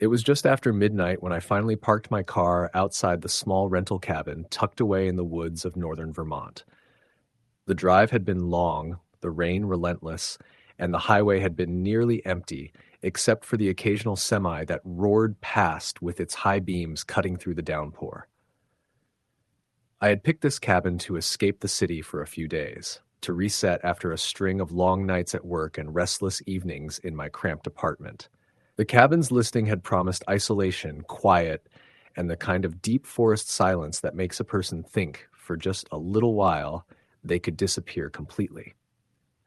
It was just after midnight when I finally parked my car outside the small rental cabin tucked away in the woods of northern Vermont. The drive had been long, the rain relentless, and the highway had been nearly empty, except for the occasional semi that roared past with its high beams cutting through the downpour. I had picked this cabin to escape the city for a few days, to reset after a string of long nights at work and restless evenings in my cramped apartment. The cabin's listing had promised isolation, quiet, and the kind of deep forest silence that makes a person think, for just a little while, they could disappear completely.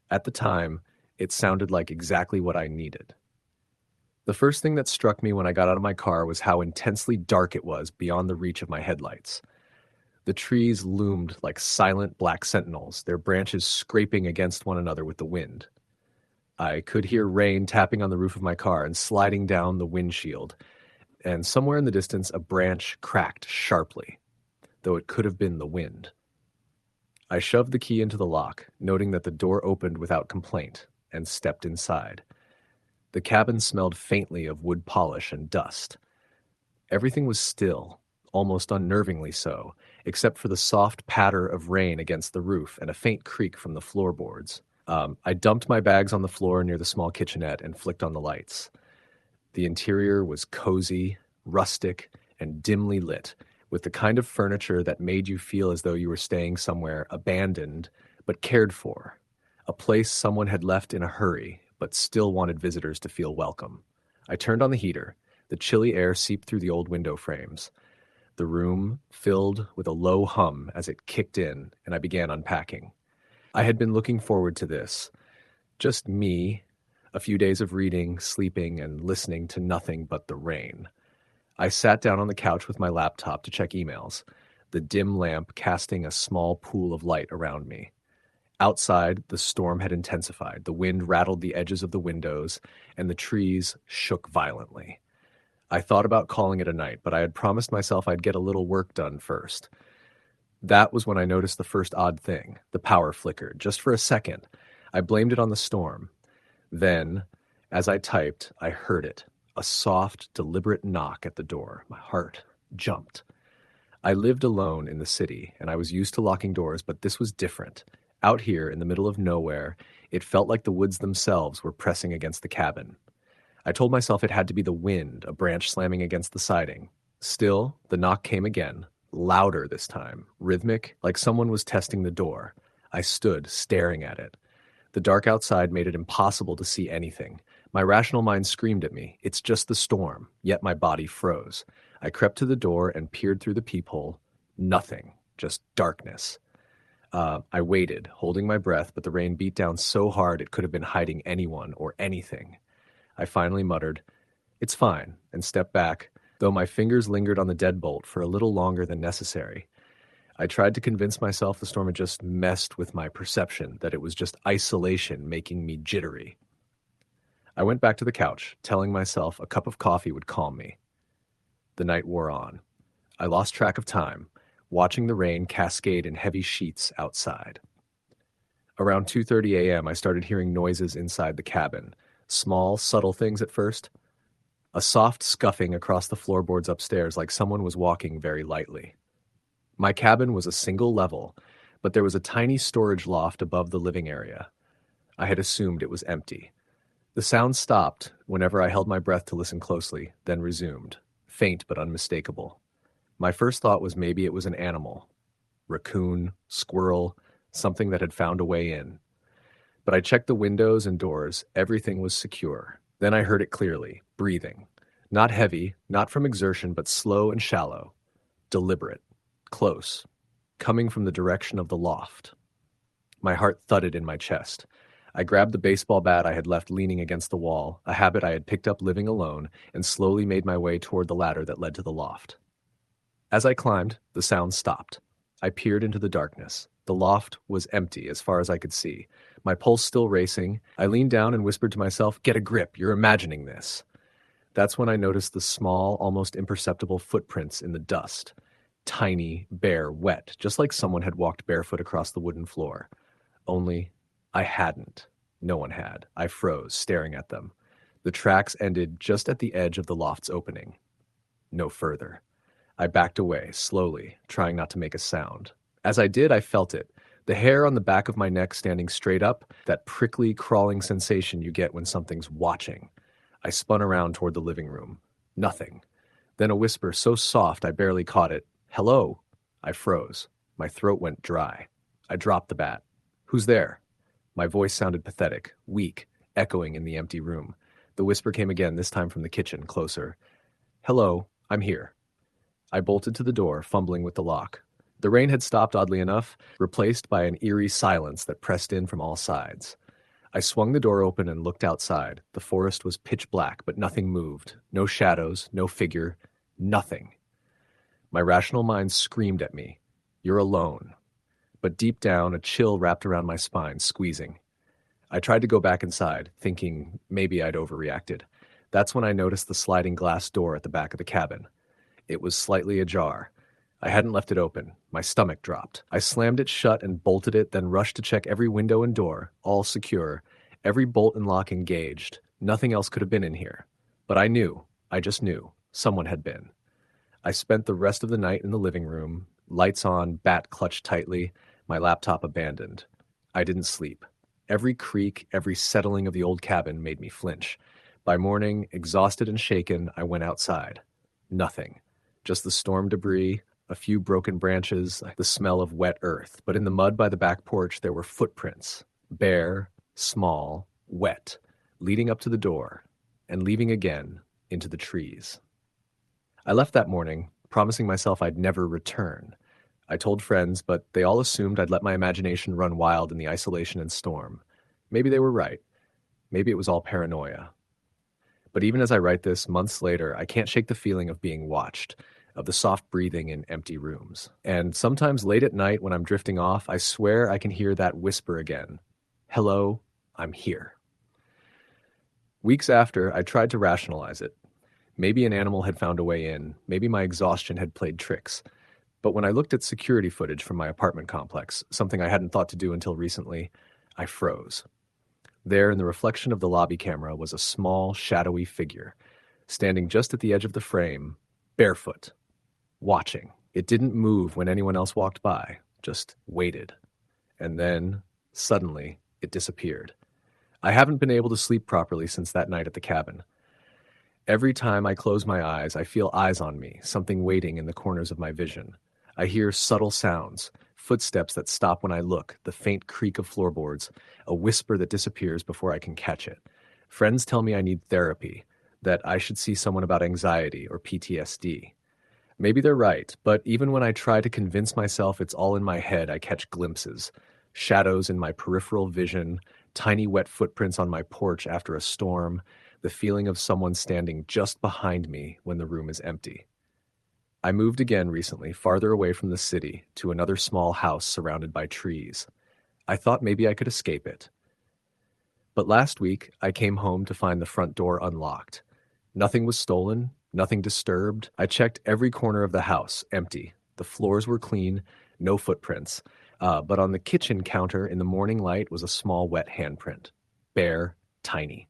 At the time, it sounded like exactly what I needed. The first thing that struck me when I got out of my car was how intensely dark it was beyond the reach of my headlights. The trees loomed like silent black sentinels, their branches scraping against one another with the wind. I could hear rain tapping on the roof of my car and sliding down the windshield, and somewhere in the distance a branch cracked sharply, though it could have been the wind. I shoved the key into the lock, noting that the door opened without complaint, and stepped inside. The cabin smelled faintly of wood polish and dust. Everything was still, almost unnervingly so, except for the soft patter of rain against the roof and a faint creak from the floorboards. I dumped my bags on the floor near the small kitchenette and flicked on the lights. The interior was cozy, rustic, and dimly lit, with the kind of furniture that made you feel as though you were staying somewhere abandoned but cared for, a place someone had left in a hurry but still wanted visitors to feel welcome. I turned on the heater. The chilly air seeped through the old window frames. The room filled with a low hum as it kicked in, and I began unpacking. I had been looking forward to this. Just me, a few days of reading, sleeping, and listening to nothing but the rain. I sat down on the couch with my laptop to check emails, the dim lamp casting a small pool of light around me. Outside, the storm had intensified. The wind rattled the edges of the windows, and the trees shook violently. I thought about calling it a night, but I had promised myself I'd get a little work done first. That was when I noticed the first odd thing. The power flickered, just for a second. I blamed it on the storm. Then, as I typed, I heard it. A soft, deliberate knock at the door. My heart jumped. I lived alone in the city, and I was used to locking doors, but this was different. Out here, in the middle of nowhere, it felt like the woods themselves were pressing against the cabin. I told myself it had to be the wind, a branch slamming against the siding. Still, the knock came again, louder this time, rhythmic, like someone was testing the door. I stood, staring at it. The dark outside made it impossible to see anything. My rational mind screamed at me, "It's just the storm," yet my body froze. I crept to the door and peered through the peephole. Nothing, just darkness. I waited, holding my breath, but the rain beat down so hard it could have been hiding anyone or anything. I finally muttered, "It's fine," and stepped back, though my fingers lingered on the deadbolt for a little longer than necessary. I tried to convince myself the storm had just messed with my perception, that it was just isolation making me jittery. I went back to the couch, telling myself a cup of coffee would calm me. The night wore on. I lost track of time, watching the rain cascade in heavy sheets outside. Around 2:30 a.m., I started hearing noises inside the cabin. Small, subtle things at first. A soft scuffing across the floorboards upstairs like someone was walking very lightly. My cabin was a single level, but there was a tiny storage loft above the living area. I had assumed it was empty. The sound stopped whenever I held my breath to listen closely, then resumed, faint but unmistakable. My first thought was maybe it was an animal. Raccoon, squirrel, something that had found a way in. But I checked the windows and doors. Everything was secure. Then I heard it clearly, breathing. Not heavy, not from exertion, but slow and shallow. Deliberate. Close. Coming from the direction of the loft. My heart thudded in my chest. I grabbed the baseball bat I had left leaning against the wall, a habit I had picked up living alone, and slowly made my way toward the ladder that led to the loft. As I climbed, the sound stopped. I peered into the darkness. The loft was empty as far as I could see. My pulse still racing, I leaned down and whispered to myself, "Get a grip, you're imagining this." That's when I noticed the small, almost imperceptible footprints in the dust. Tiny, bare, wet, just like someone had walked barefoot across the wooden floor. Only I hadn't. No one had. I froze, staring at them. The tracks ended just at the edge of the loft's opening. No further. I backed away, slowly, trying not to make a sound. As I did, I felt it. The hair on the back of my neck standing straight up, that prickly, crawling sensation you get when something's watching. I spun around toward the living room. Nothing. Then a whisper so soft I barely caught it. "Hello." I froze. My throat went dry. I dropped the bat. "Who's there?" My voice sounded pathetic, weak, echoing in the empty room. The whisper came again, this time from the kitchen, closer. "Hello, I'm here." I bolted to the door, fumbling with the lock. The rain had stopped, oddly enough, replaced by an eerie silence that pressed in from all sides. I swung the door open and looked outside. The forest was pitch black, but nothing moved. No shadows, no figure, nothing. My rational mind screamed at me, "You're alone." But deep down, a chill wrapped around my spine, squeezing. I tried to go back inside, thinking maybe I'd overreacted. That's when I noticed the sliding glass door at the back of the cabin. It was slightly ajar. I hadn't left it open. My stomach dropped. I slammed it shut and bolted it, then rushed to check every window and door, all secure, every bolt and lock engaged. Nothing else could have been in here. But I just knew, someone had been. I spent the rest of the night in the living room, lights on, bat clutched tightly, my laptop abandoned. I didn't sleep. Every creak, every settling of the old cabin made me flinch. By morning, exhausted and shaken, I went outside. Nothing. Just the storm debris, a few broken branches, the smell of wet earth. But in the mud by the back porch, there were footprints. Bare, small, wet, leading up to the door, and leaving again into the trees. I left that morning, promising myself I'd never return. I told friends, but they all assumed I'd let my imagination run wild in the isolation and storm. Maybe they were right. Maybe it was all paranoia. But even as I write this, months later, I can't shake the feeling of being watched, of the soft breathing in empty rooms. And sometimes late at night when I'm drifting off, I swear I can hear that whisper again. "Hello, I'm here." Weeks after, I tried to rationalize it. Maybe an animal had found a way in. Maybe my exhaustion had played tricks. But when I looked at security footage from my apartment complex, something I hadn't thought to do until recently, I froze. There, in the reflection of the lobby camera, was a small, shadowy figure, standing just at the edge of the frame, barefoot, watching. It didn't move when anyone else walked by, just waited. And then, suddenly, it disappeared. I haven't been able to sleep properly since that night at the cabin. Every time I close my eyes, I feel eyes on me, something waiting in the corners of my vision. I hear subtle sounds, footsteps that stop when I look, the faint creak of floorboards, a whisper that disappears before I can catch it. Friends tell me I need therapy, that I should see someone about anxiety or PTSD. Maybe they're right, but even when I try to convince myself it's all in my head, I catch glimpses. Shadows in my peripheral vision, tiny wet footprints on my porch after a storm, the feeling of someone standing just behind me when the room is empty. I moved again recently, farther away from the city, to another small house surrounded by trees. I thought maybe I could escape it. But last week, I came home to find the front door unlocked. Nothing was stolen, nothing disturbed. I checked every corner of the house, empty. The floors were clean, no footprints. But on the kitchen counter in the morning light was a small wet handprint. Bare, tiny.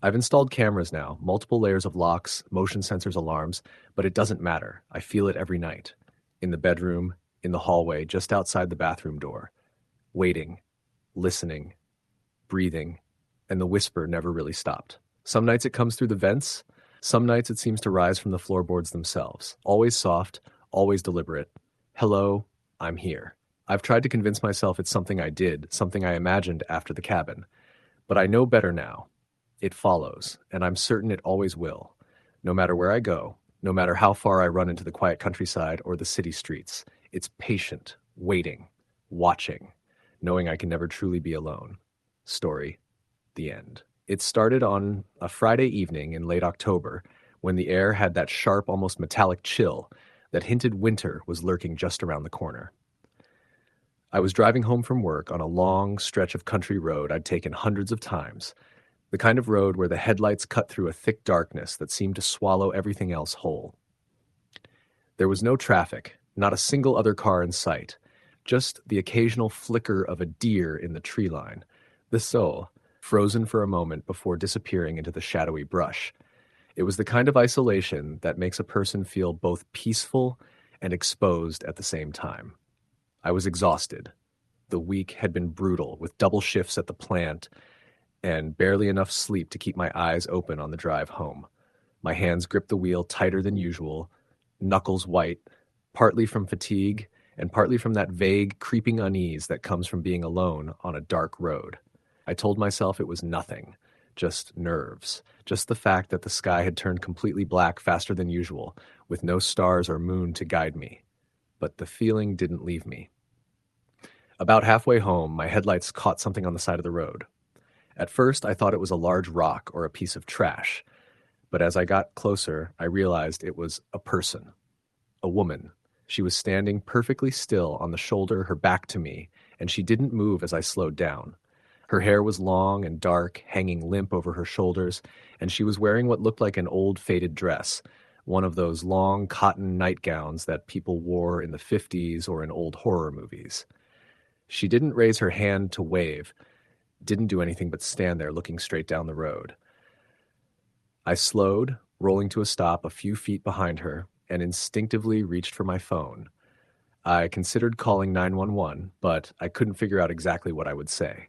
I've installed cameras now, multiple layers of locks, motion sensors, alarms, but it doesn't matter. I feel it every night. In the bedroom, in the hallway, just outside the bathroom door. Waiting, listening, breathing, and the whisper never really stopped. Some nights it comes through the vents, some nights it seems to rise from the floorboards themselves. Always soft, always deliberate. "Hello, I'm here." I've tried to convince myself it's something I did, something I imagined after the cabin. But I know better now. It follows, and I'm certain it always will. No matter where I go, no matter how far I run into the quiet countryside or the city streets, it's patient, waiting, watching, knowing I can never truly be alone. Story, the end. It started on a Friday evening in late October, when the air had that sharp, almost metallic chill that hinted winter was lurking just around the corner. I was driving home from work on a long stretch of country road I'd taken hundreds of times, the kind of road where the headlights cut through a thick darkness that seemed to swallow everything else whole. There was no traffic, not a single other car in sight, just the occasional flicker of a deer in the tree line. The soul, frozen for a moment before disappearing into the shadowy brush. It was the kind of isolation that makes a person feel both peaceful and exposed at the same time. I was exhausted. The week had been brutal, with double shifts at the plant and barely enough sleep to keep my eyes open on the drive home. My hands gripped the wheel tighter than usual, knuckles white, partly from fatigue and partly from that vague, creeping unease that comes from being alone on a dark road. I told myself it was nothing, just nerves, just the fact that the sky had turned completely black faster than usual, with no stars or moon to guide me. But the feeling didn't leave me. About halfway home, my headlights caught something on the side of the road. At first, I thought it was a large rock or a piece of trash, but as I got closer, I realized it was a person, a woman. She was standing perfectly still on the shoulder, her back to me, and she didn't move as I slowed down. Her hair was long and dark, hanging limp over her shoulders, and she was wearing what looked like an old faded dress, one of those long cotton nightgowns that people wore in the 50s or in old horror movies. She didn't raise her hand to wave, didn't do anything but stand there looking straight down the road. I slowed, rolling to a stop a few feet behind her, and instinctively reached for my phone. I considered calling 911, but I couldn't figure out exactly what I would say.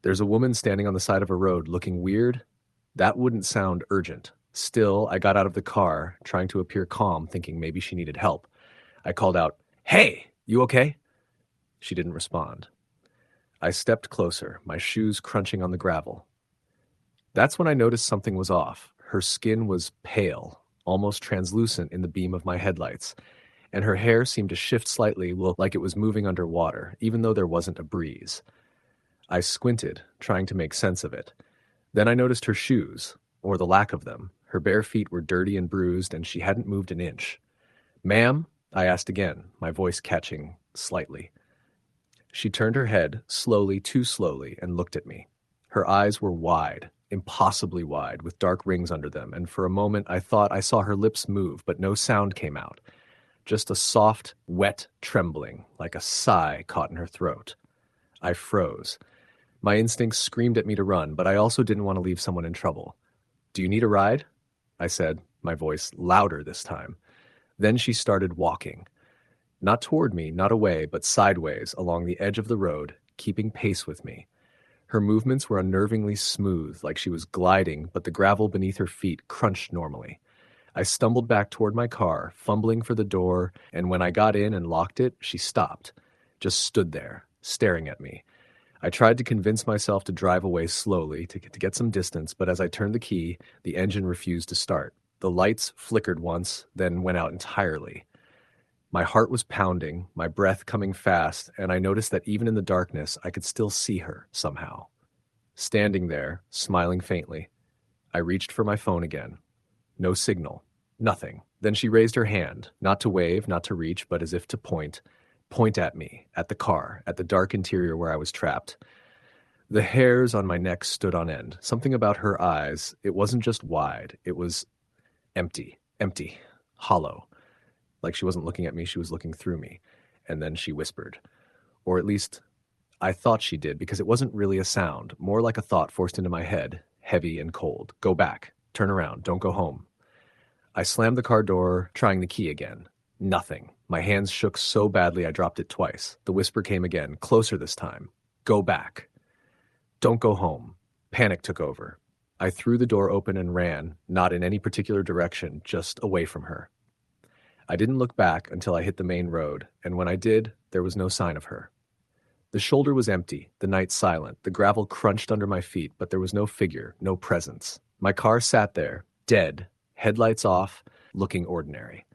There's a woman standing on the side of a road looking weird? That wouldn't sound urgent. Still, I got out of the car, trying to appear calm, thinking maybe she needed help. I called out, "Hey, you okay?" She didn't respond. I stepped closer, my shoes crunching on the gravel. That's when I noticed something was off. Her skin was pale, almost translucent in the beam of my headlights, and her hair seemed to shift slightly, like it was moving underwater, even though there wasn't a breeze. I squinted, trying to make sense of it. Then I noticed her shoes, or the lack of them. Her bare feet were dirty and bruised, and she hadn't moved an inch. "Ma'am?" I asked again, my voice catching slightly. She turned her head, slowly, too slowly, and looked at me. Her eyes were wide, impossibly wide, with dark rings under them, and for a moment I thought I saw her lips move, but no sound came out. Just a soft, wet trembling, like a sigh caught in her throat. I froze. My instincts screamed at me to run, but I also didn't want to leave someone in trouble. "Do you need a ride?" I said, my voice louder this time. Then she started walking. Not toward me, not away, but sideways along the edge of the road, keeping pace with me. Her movements were unnervingly smooth, like she was gliding, but the gravel beneath her feet crunched normally. I stumbled back toward my car, fumbling for the door, and when I got in and locked it, she stopped, just stood there, staring at me. I tried to convince myself to drive away slowly, to get some distance, but as I turned the key, the engine refused to start. The lights flickered once, then went out entirely. My heart was pounding, my breath coming fast, and I noticed that even in the darkness, I could still see her, somehow. Standing there, smiling faintly, I reached for my phone again. No signal. Nothing. Then she raised her hand, not to wave, not to reach, but as if to point at me, at the car, at the dark interior where I was trapped. The hairs on my neck stood on end. Something about her eyes, it wasn't just wide, it was empty, hollow. Like she wasn't looking at me, she was looking through me. And then she whispered. Or at least, I thought she did, because it wasn't really a sound, more like a thought forced into my head, heavy and cold. "Go back. Turn around. Don't go home." I slammed the car door, trying the key again. Nothing. My hands shook so badly I dropped it twice. The whisper came again, closer this time. "Go back. Don't go home." Panic took over. I threw the door open and ran, not in any particular direction, just away from her. I didn't look back until I hit the main road, and when I did, there was no sign of her. The shoulder was empty, the night silent, the gravel crunched under my feet, but there was no figure, no presence. My car sat there, dead, headlights off, looking ordinary.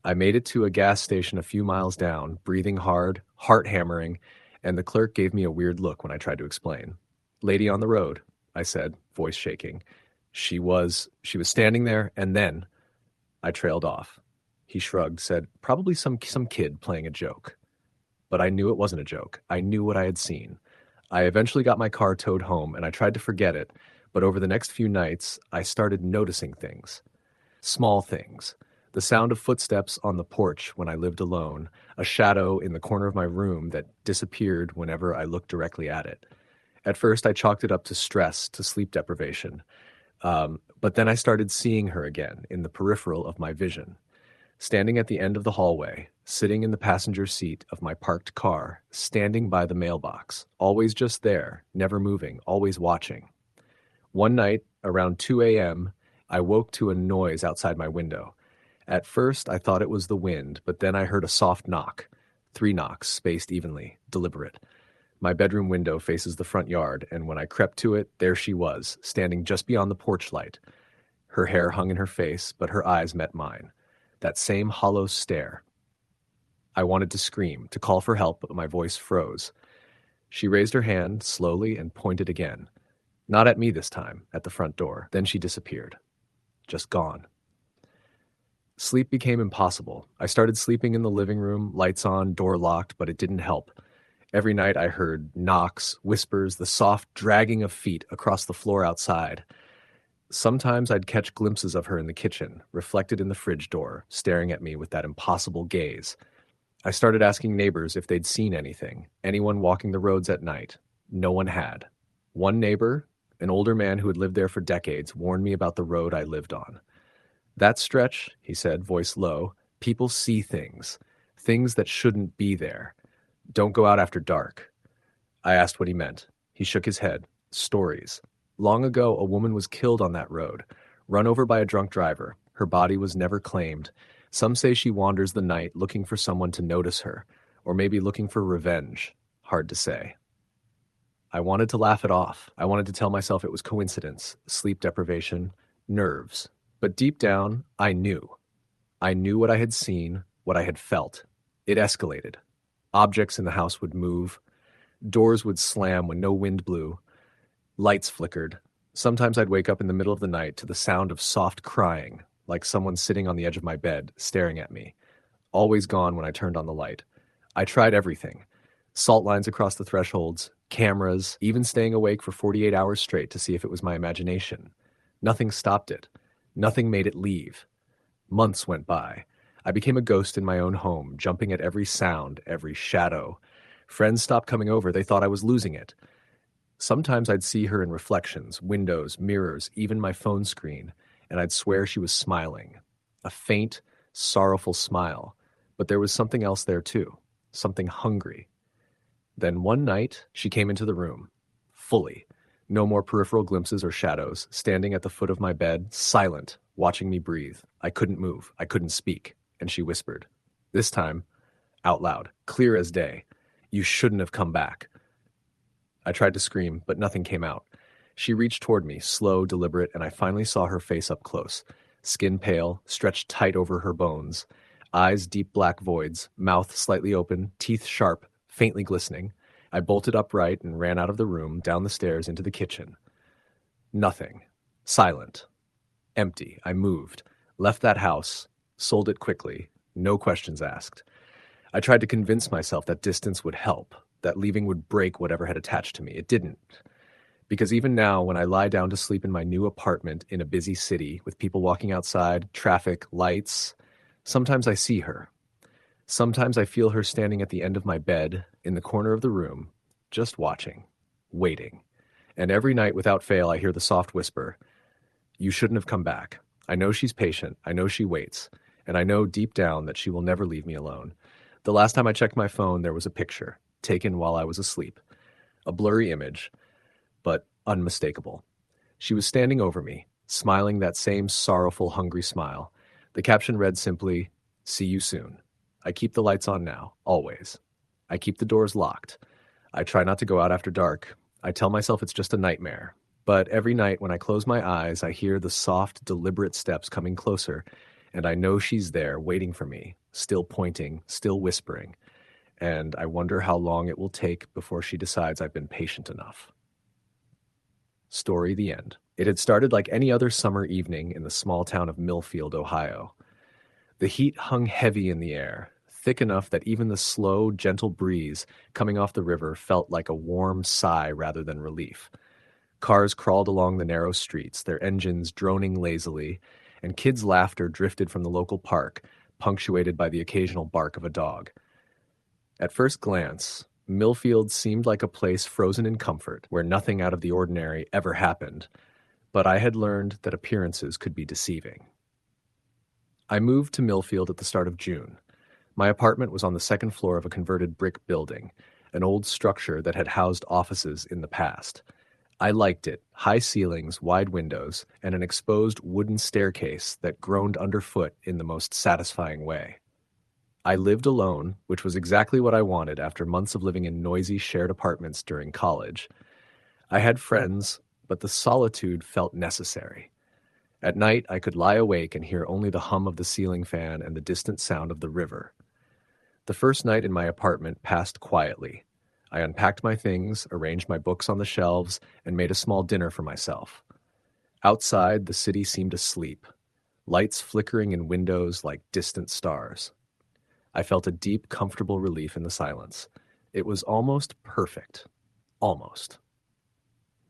I made it to a gas station a few miles down, breathing hard, heart hammering, and the clerk gave me a weird look when I tried to explain. "Lady on the road," I said, voice shaking. She was standing there, and then I trailed off. He shrugged, said, "Probably some kid playing a joke." But I knew it wasn't a joke. I knew what I had seen. I eventually got my car towed home, and I tried to forget it, but over the next few nights, I started noticing things. Small things. The sound of footsteps on the porch when I lived alone, a shadow in the corner of my room that disappeared whenever I looked directly at it. At first, I chalked it up to stress, to sleep deprivation. But then I started seeing her again in the peripheral of my vision, standing at the end of the hallway, sitting in the passenger seat of my parked car, standing by the mailbox, always just there, never moving, always watching. One night, around 2 a.m., I woke to a noise outside my window. At first, I thought it was the wind, but then I heard a soft knock. 3 knocks, spaced evenly, deliberate. My bedroom window faces the front yard, and when I crept to it, there she was, standing just beyond the porch light. Her hair hung in her face, but her eyes met mine. That same hollow stare. I wanted to scream, to call for help, but my voice froze. She raised her hand slowly and pointed again. Not at me this time, at the front door. Then she disappeared. Just gone. Sleep became impossible. I started sleeping in the living room, lights on, door locked, but it didn't help. Every night I heard knocks, whispers, the soft dragging of feet across the floor outside. Sometimes I'd catch glimpses of her in the kitchen, reflected in the fridge door, staring at me with that impossible gaze. I started asking neighbors if they'd seen anything, anyone walking the roads at night. No one had. One neighbor, an older man who had lived there for decades, warned me about the road I lived on. That stretch, he said, voice low, people see things, things that shouldn't be there. Don't go out after dark. I asked what he meant. He shook his head. Stories. Long ago, a woman was killed on that road, run over by a drunk driver. Her body was never claimed. Some say she wanders the night looking for someone to notice her, or maybe looking for revenge. Hard to say. I wanted to laugh it off. I wanted to tell myself it was coincidence, sleep deprivation, nerves. But deep down, I knew. I knew what I had seen, what I had felt. It escalated. Objects in the house would move. Doors would slam when no wind blew. Lights flickered. Sometimes I'd wake up in the middle of the night to the sound of soft crying, like someone sitting on the edge of my bed, staring at me. Always gone when I turned on the light. I tried everything. Salt lines across the thresholds, cameras, even staying awake for 48 hours straight to see if it was my imagination. Nothing stopped it. Nothing made it leave. Months went by. I became a ghost in my own home, jumping at every sound, every shadow. Friends stopped coming over. They thought I was losing it. Sometimes I'd see her in reflections, windows, mirrors, even my phone screen, and I'd swear she was smiling. A faint, sorrowful smile. But there was something else there too. Something hungry. Then one night, she came into the room. Fully. No more peripheral glimpses or shadows, standing at the foot of my bed, silent, watching me breathe. I couldn't move. I couldn't speak. And she whispered. This time, out loud, clear as day. You shouldn't have come back. I tried to scream, but nothing came out. She reached toward me, slow, deliberate, and I finally saw her face up close. Skin pale, stretched tight over her bones. Eyes deep black voids, mouth slightly open, teeth sharp, faintly glistening. I bolted upright and ran out of the room, down the stairs into the kitchen. Nothing. Silent. Empty. I moved. Left that house. Sold it quickly. No questions asked. I tried to convince myself that distance would help, that leaving would break whatever had attached to me. It didn't. Because even now, when I lie down to sleep in my new apartment in a busy city, with people walking outside, traffic, lights, sometimes I see her. Sometimes I feel her standing at the end of my bed, in the corner of the room, just watching, waiting. And every night, without fail, I hear the soft whisper, "You shouldn't have come back. I know she's patient. I know she waits. And I know deep down that she will never leave me alone." The last time I checked my phone, there was a picture, taken while I was asleep. A blurry image, but unmistakable. She was standing over me, smiling that same sorrowful, hungry smile. The caption read simply, "See you soon. I keep the lights on now, always. I keep the doors locked. I try not to go out after dark. I tell myself it's just a nightmare. But every night when I close my eyes, I hear the soft, deliberate steps coming closer, and I know she's there, waiting for me, still pointing, still whispering. And I wonder how long it will take before she decides I've been patient enough." Story the end. It had started like any other summer evening in the small town of Millfield, Ohio. The heat hung heavy in the air, thick enough that even the slow, gentle breeze coming off the river felt like a warm sigh rather than relief. Cars crawled along the narrow streets, their engines droning lazily, and kids' laughter drifted from the local park, punctuated by the occasional bark of a dog. At first glance, Millfield seemed like a place frozen in comfort, where nothing out of the ordinary ever happened, but I had learned that appearances could be deceiving. I moved to Millfield at the start of June. My apartment was on the second floor of a converted brick building, an old structure that had housed offices in the past. I liked it: high ceilings, wide windows, and an exposed wooden staircase that groaned underfoot in the most satisfying way. I lived alone, which was exactly what I wanted after months of living in noisy shared apartments during college. I had friends, but the solitude felt necessary. At night, I could lie awake and hear only the hum of the ceiling fan and the distant sound of the river. The first night in my apartment passed quietly. I unpacked my things, arranged my books on the shelves, and made a small dinner for myself. Outside, the city seemed asleep, lights flickering in windows like distant stars. I felt a deep, comfortable relief in the silence. It was almost perfect. Almost.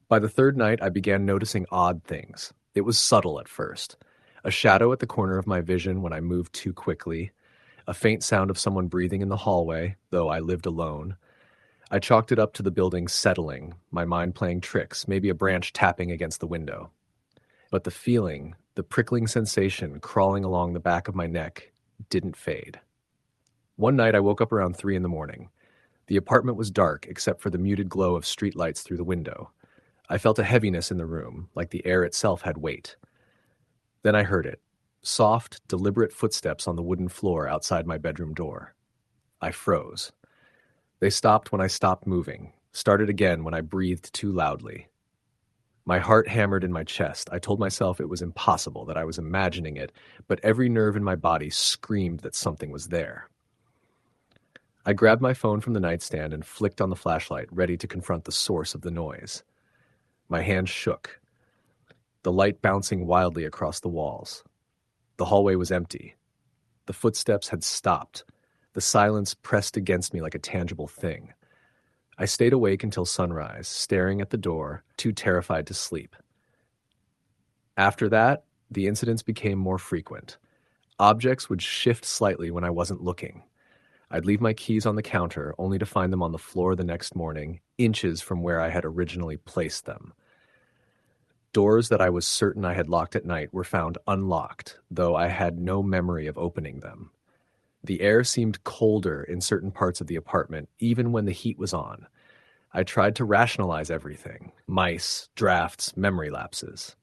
By the third night, I began noticing odd things. It was subtle at first. A shadow at the corner of my vision when I moved too quickly, a faint sound of someone breathing in the hallway, though I lived alone. I chalked it up to the building settling, my mind playing tricks, maybe a branch tapping against the window. But the feeling, the prickling sensation crawling along the back of my neck, didn't fade. One night I woke up around 3 a.m. The apartment was dark except for the muted glow of streetlights through the window. I felt a heaviness in the room, like the air itself had weight. Then I heard it. Soft, deliberate footsteps on the wooden floor outside my bedroom door. I froze. They stopped when I stopped moving, started again when I breathed too loudly. My heart hammered in my chest. I told myself it was impossible, that I was imagining it, but every nerve in my body screamed that something was there. I grabbed my phone from the nightstand and flicked on the flashlight, ready to confront the source of the noise. My hand shook, the light bouncing wildly across the walls. The hallway was empty. The footsteps had stopped. The silence pressed against me like a tangible thing. I stayed awake until sunrise, staring at the door, too terrified to sleep. After that, the incidents became more frequent. Objects would shift slightly when I wasn't looking. I'd leave my keys on the counter, only to find them on the floor the next morning, inches from where I had originally placed them. Doors that I was certain I had locked at night were found unlocked, though I had no memory of opening them. The air seemed colder in certain parts of the apartment, even when the heat was on. I tried to rationalize everything: mice, drafts, memory lapses.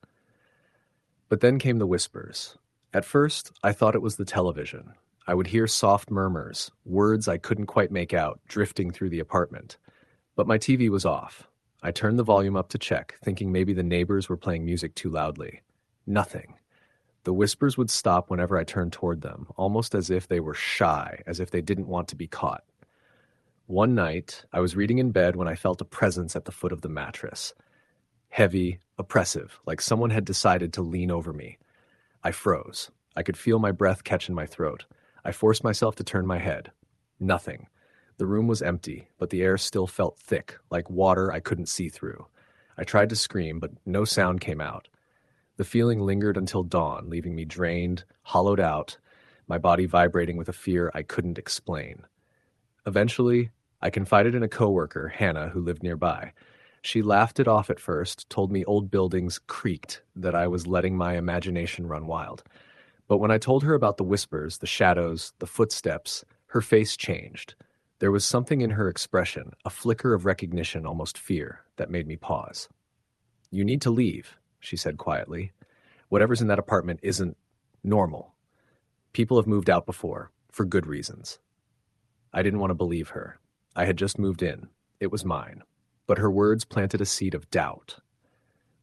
But then came the whispers. At first, I thought it was the television. I would hear soft murmurs, words I couldn't quite make out, drifting through the apartment. But my TV was off. I turned the volume up to check, thinking maybe the neighbors were playing music too loudly. Nothing. The whispers would stop whenever I turned toward them, almost as if they were shy, as if they didn't want to be caught. One night, I was reading in bed when I felt a presence at the foot of the mattress. Heavy, oppressive, like someone had decided to lean over me. I froze. I could feel my breath catch in my throat. I forced myself to turn my head. Nothing. The room was empty, but the air still felt thick, like water I couldn't see through. I tried to scream, but no sound came out. The feeling lingered until dawn, leaving me drained, hollowed out, my body vibrating with a fear I couldn't explain. Eventually, I confided in a coworker, Hannah, who lived nearby. She laughed it off at first, told me old buildings creaked, that I was letting my imagination run wild. But when I told her about the whispers, the shadows, the footsteps, her face changed. There was something in her expression, a flicker of recognition, almost fear, that made me pause. "You need to leave," she said quietly. "Whatever's in that apartment isn't normal. People have moved out before, for good reasons." I didn't want to believe her. I had just moved in. It was mine. But her words planted a seed of doubt.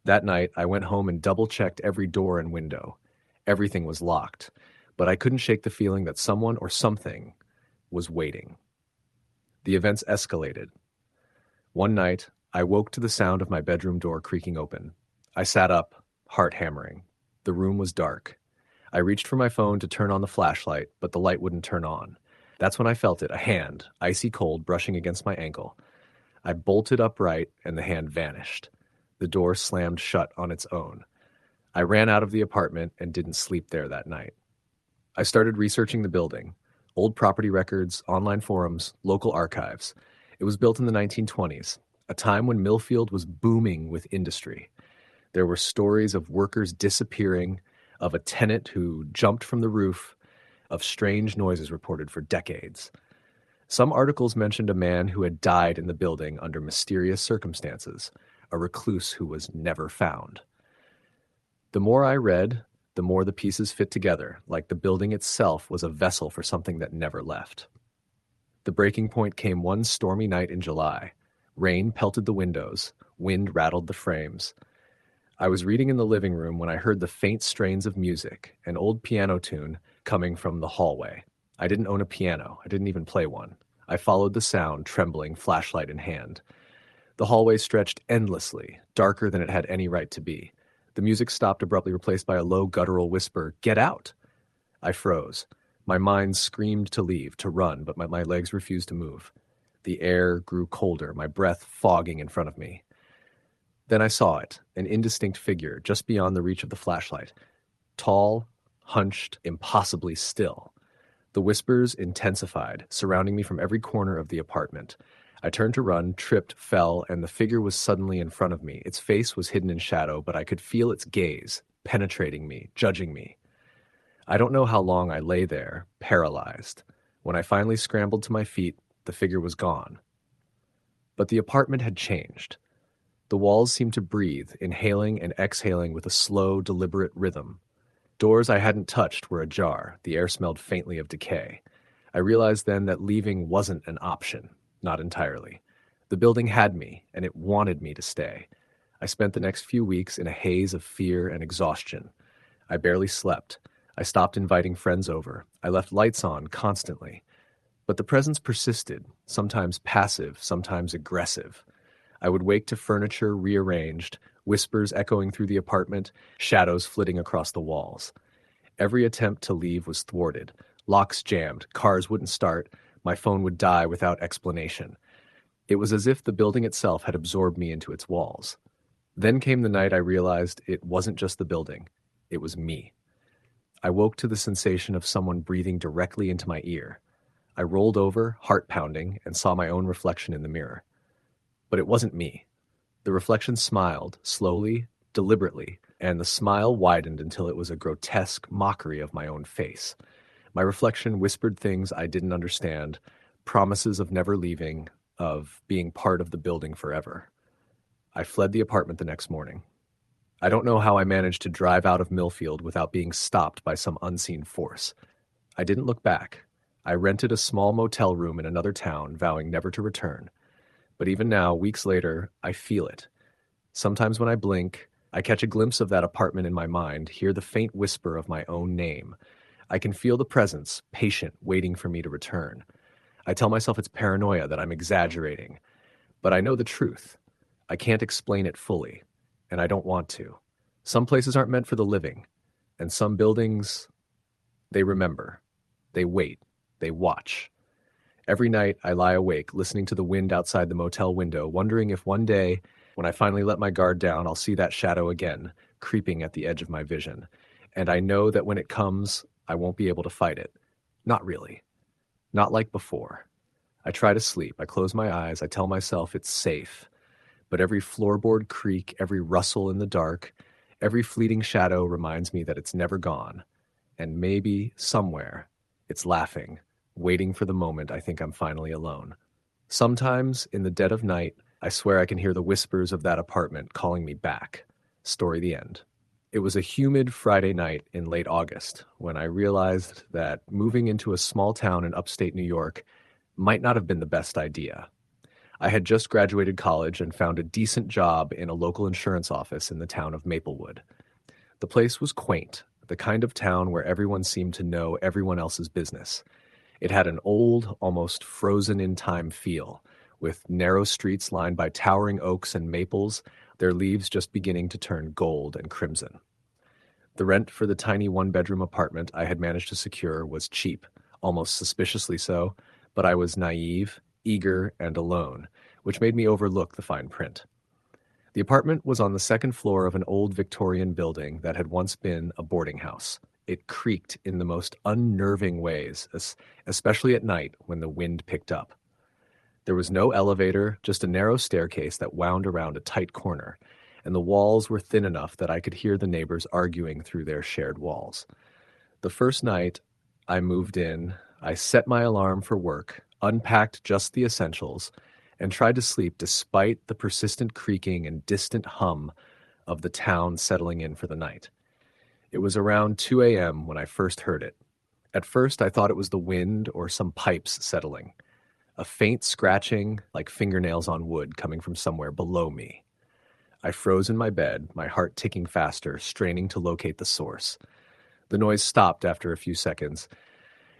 That night, I went home and double-checked every door and window. Everything was locked, but I couldn't shake the feeling that someone or something was waiting. The events escalated. One night, I woke to the sound of my bedroom door creaking open. I sat up, heart hammering. The room was dark. I reached for my phone to turn on the flashlight, but the light wouldn't turn on. That's when I felt it, a hand, icy cold, brushing against my ankle. I bolted upright, and the hand vanished. The door slammed shut on its own. I ran out of the apartment and didn't sleep there that night. I started researching the building. Old property records, online forums, local archives. It was built in the 1920s, a time when Millfield was booming with industry. There were stories of workers disappearing, of a tenant who jumped from the roof, of strange noises reported for decades. Some articles mentioned a man who had died in the building under mysterious circumstances, a recluse who was never found. The more I read, the more the pieces fit together, like the building itself was a vessel for something that never left. The breaking point came one stormy night in July. Rain pelted the windows, wind rattled the frames. I was reading in the living room when I heard the faint strains of music, an old piano tune coming from the hallway. I didn't own a piano. I didn't even play one. I followed the sound, trembling, flashlight in hand. The hallway stretched endlessly, darker than it had any right to be. The music stopped abruptly, replaced by a low guttural whisper, "Get out!" I froze. My mind screamed to leave, to run, but my legs refused to move. The air grew colder, my breath fogging in front of me. Then I saw it, an indistinct figure just beyond the reach of the flashlight. Tall, hunched, impossibly still. The whispers intensified, surrounding me from every corner of the apartment. I turned to run, tripped, fell, and the figure was suddenly in front of me. Its face was hidden in shadow, but I could feel its gaze, penetrating me, judging me. I don't know how long I lay there, paralyzed. When I finally scrambled to my feet, the figure was gone. But the apartment had changed. The walls seemed to breathe, inhaling and exhaling with a slow, deliberate rhythm. Doors I hadn't touched were ajar. The air smelled faintly of decay. I realized then that leaving wasn't an option, not entirely. The building had me, and it wanted me to stay. I spent the next few weeks in a haze of fear and exhaustion. I barely slept. I stopped inviting friends over. I left lights on constantly. But the presence persisted, sometimes passive, sometimes aggressive. I would wake to furniture rearranged, whispers echoing through the apartment, shadows flitting across the walls. Every attempt to leave was thwarted. Locks jammed, cars wouldn't start, my phone would die without explanation. It was as if the building itself had absorbed me into its walls. Then came the night I realized it wasn't just the building, it was me. I woke to the sensation of someone breathing directly into my ear. I rolled over, heart pounding, and saw my own reflection in the mirror. But it wasn't me. The reflection smiled, slowly, deliberately, and the smile widened until it was a grotesque mockery of my own face. My reflection whispered things I didn't understand, promises of never leaving, of being part of the building forever. I fled the apartment the next morning. I don't know how I managed to drive out of Millfield without being stopped by some unseen force. I didn't look back. I rented a small motel room in another town, vowing never to return. But even now, weeks later, I feel it. Sometimes when I blink, I catch a glimpse of that apartment in my mind, hear the faint whisper of my own name. I can feel the presence, patient, waiting for me to return. I tell myself it's paranoia, that I'm exaggerating. But I know the truth. I can't explain it fully, and I don't want to. Some places aren't meant for the living, and some buildings, they remember. They wait. They watch. Every night I lie awake, listening to the wind outside the motel window, wondering if one day, when I finally let my guard down, I'll see that shadow again, creeping at the edge of my vision. And I know that when it comes, I won't be able to fight it. Not really. Not like before. I try to sleep. I close my eyes. I tell myself it's safe. But every floorboard creak, every rustle in the dark, every fleeting shadow reminds me that it's never gone. And maybe, somewhere, it's laughing, waiting for the moment I think I'm finally alone. Sometimes, in the dead of night, I swear I can hear the whispers of that apartment calling me back. Story the end. It was a humid Friday night in late August when I realized that moving into a small town in upstate New York might not have been the best idea. I had just graduated college and found a decent job in a local insurance office in the town of Maplewood. The place was quaint, the kind of town where everyone seemed to know everyone else's business. It had an old, almost frozen-in-time feel, with narrow streets lined by towering oaks and maples, their leaves just beginning to turn gold and crimson. The rent for the tiny one-bedroom apartment I had managed to secure was cheap, almost suspiciously so, but I was naive, eager, and alone, which made me overlook the fine print. The apartment was on the second floor of an old Victorian building that had once been a boarding house. It creaked in the most unnerving ways, especially at night when the wind picked up. There was no elevator, just a narrow staircase that wound around a tight corner, and the walls were thin enough that I could hear the neighbors arguing through their shared walls. The first night I moved in, I set my alarm for work, unpacked just the essentials, and tried to sleep despite the persistent creaking and distant hum of the town settling in for the night. It was around 2 a.m. when I first heard it. At first, I thought it was the wind or some pipes settling, a faint scratching like fingernails on wood coming from somewhere below me. I froze in my bed, my heart ticking faster, straining to locate the source. The noise stopped after a few seconds,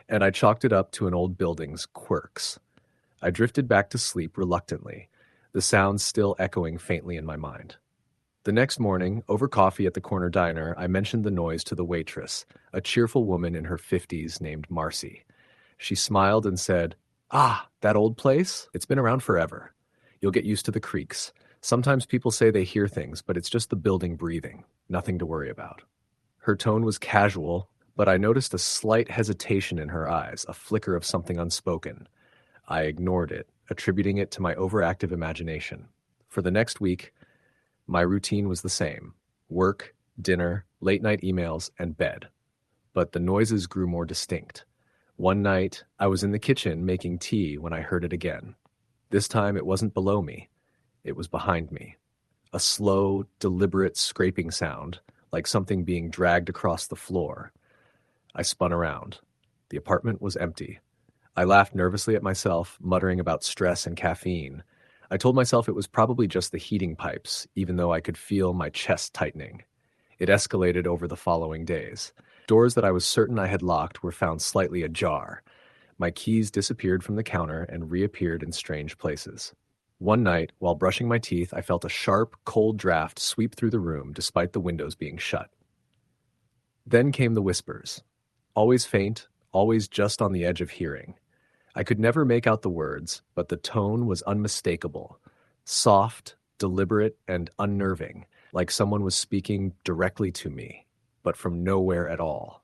and I chalked it up to an old building's quirks. I drifted back to sleep reluctantly, the sounds still echoing faintly in my mind. The next morning, over coffee at the corner diner, I mentioned the noise to the waitress, a cheerful woman in her 50s named Marcy. She smiled and said, "Ah, that old place? It's been around forever. You'll get used to the creaks. Sometimes people say they hear things, but it's just the building breathing. Nothing to worry about." Her tone was casual, but I noticed a slight hesitation in her eyes, a flicker of something unspoken. I ignored it, attributing it to my overactive imagination. For the next week, my routine was the same: work, dinner, late-night emails, and bed. But the noises grew more distinct. One night, I was in the kitchen making tea when I heard it again. This time, it wasn't below me. It was behind me. A slow, deliberate scraping sound, like something being dragged across the floor. I spun around. The apartment was empty. I laughed nervously at myself, muttering about stress and caffeine. I told myself it was probably just the heating pipes, even though I could feel my chest tightening. It escalated over the following days. Doors that I was certain I had locked were found slightly ajar. My keys disappeared from the counter and reappeared in strange places. One night, while brushing my teeth, I felt a sharp, cold draft sweep through the room despite the windows being shut. Then came the whispers. Always faint, always just on the edge of hearing. I could never make out the words, but the tone was unmistakable. Soft, deliberate, and unnerving, like someone was speaking directly to me, but from nowhere at all.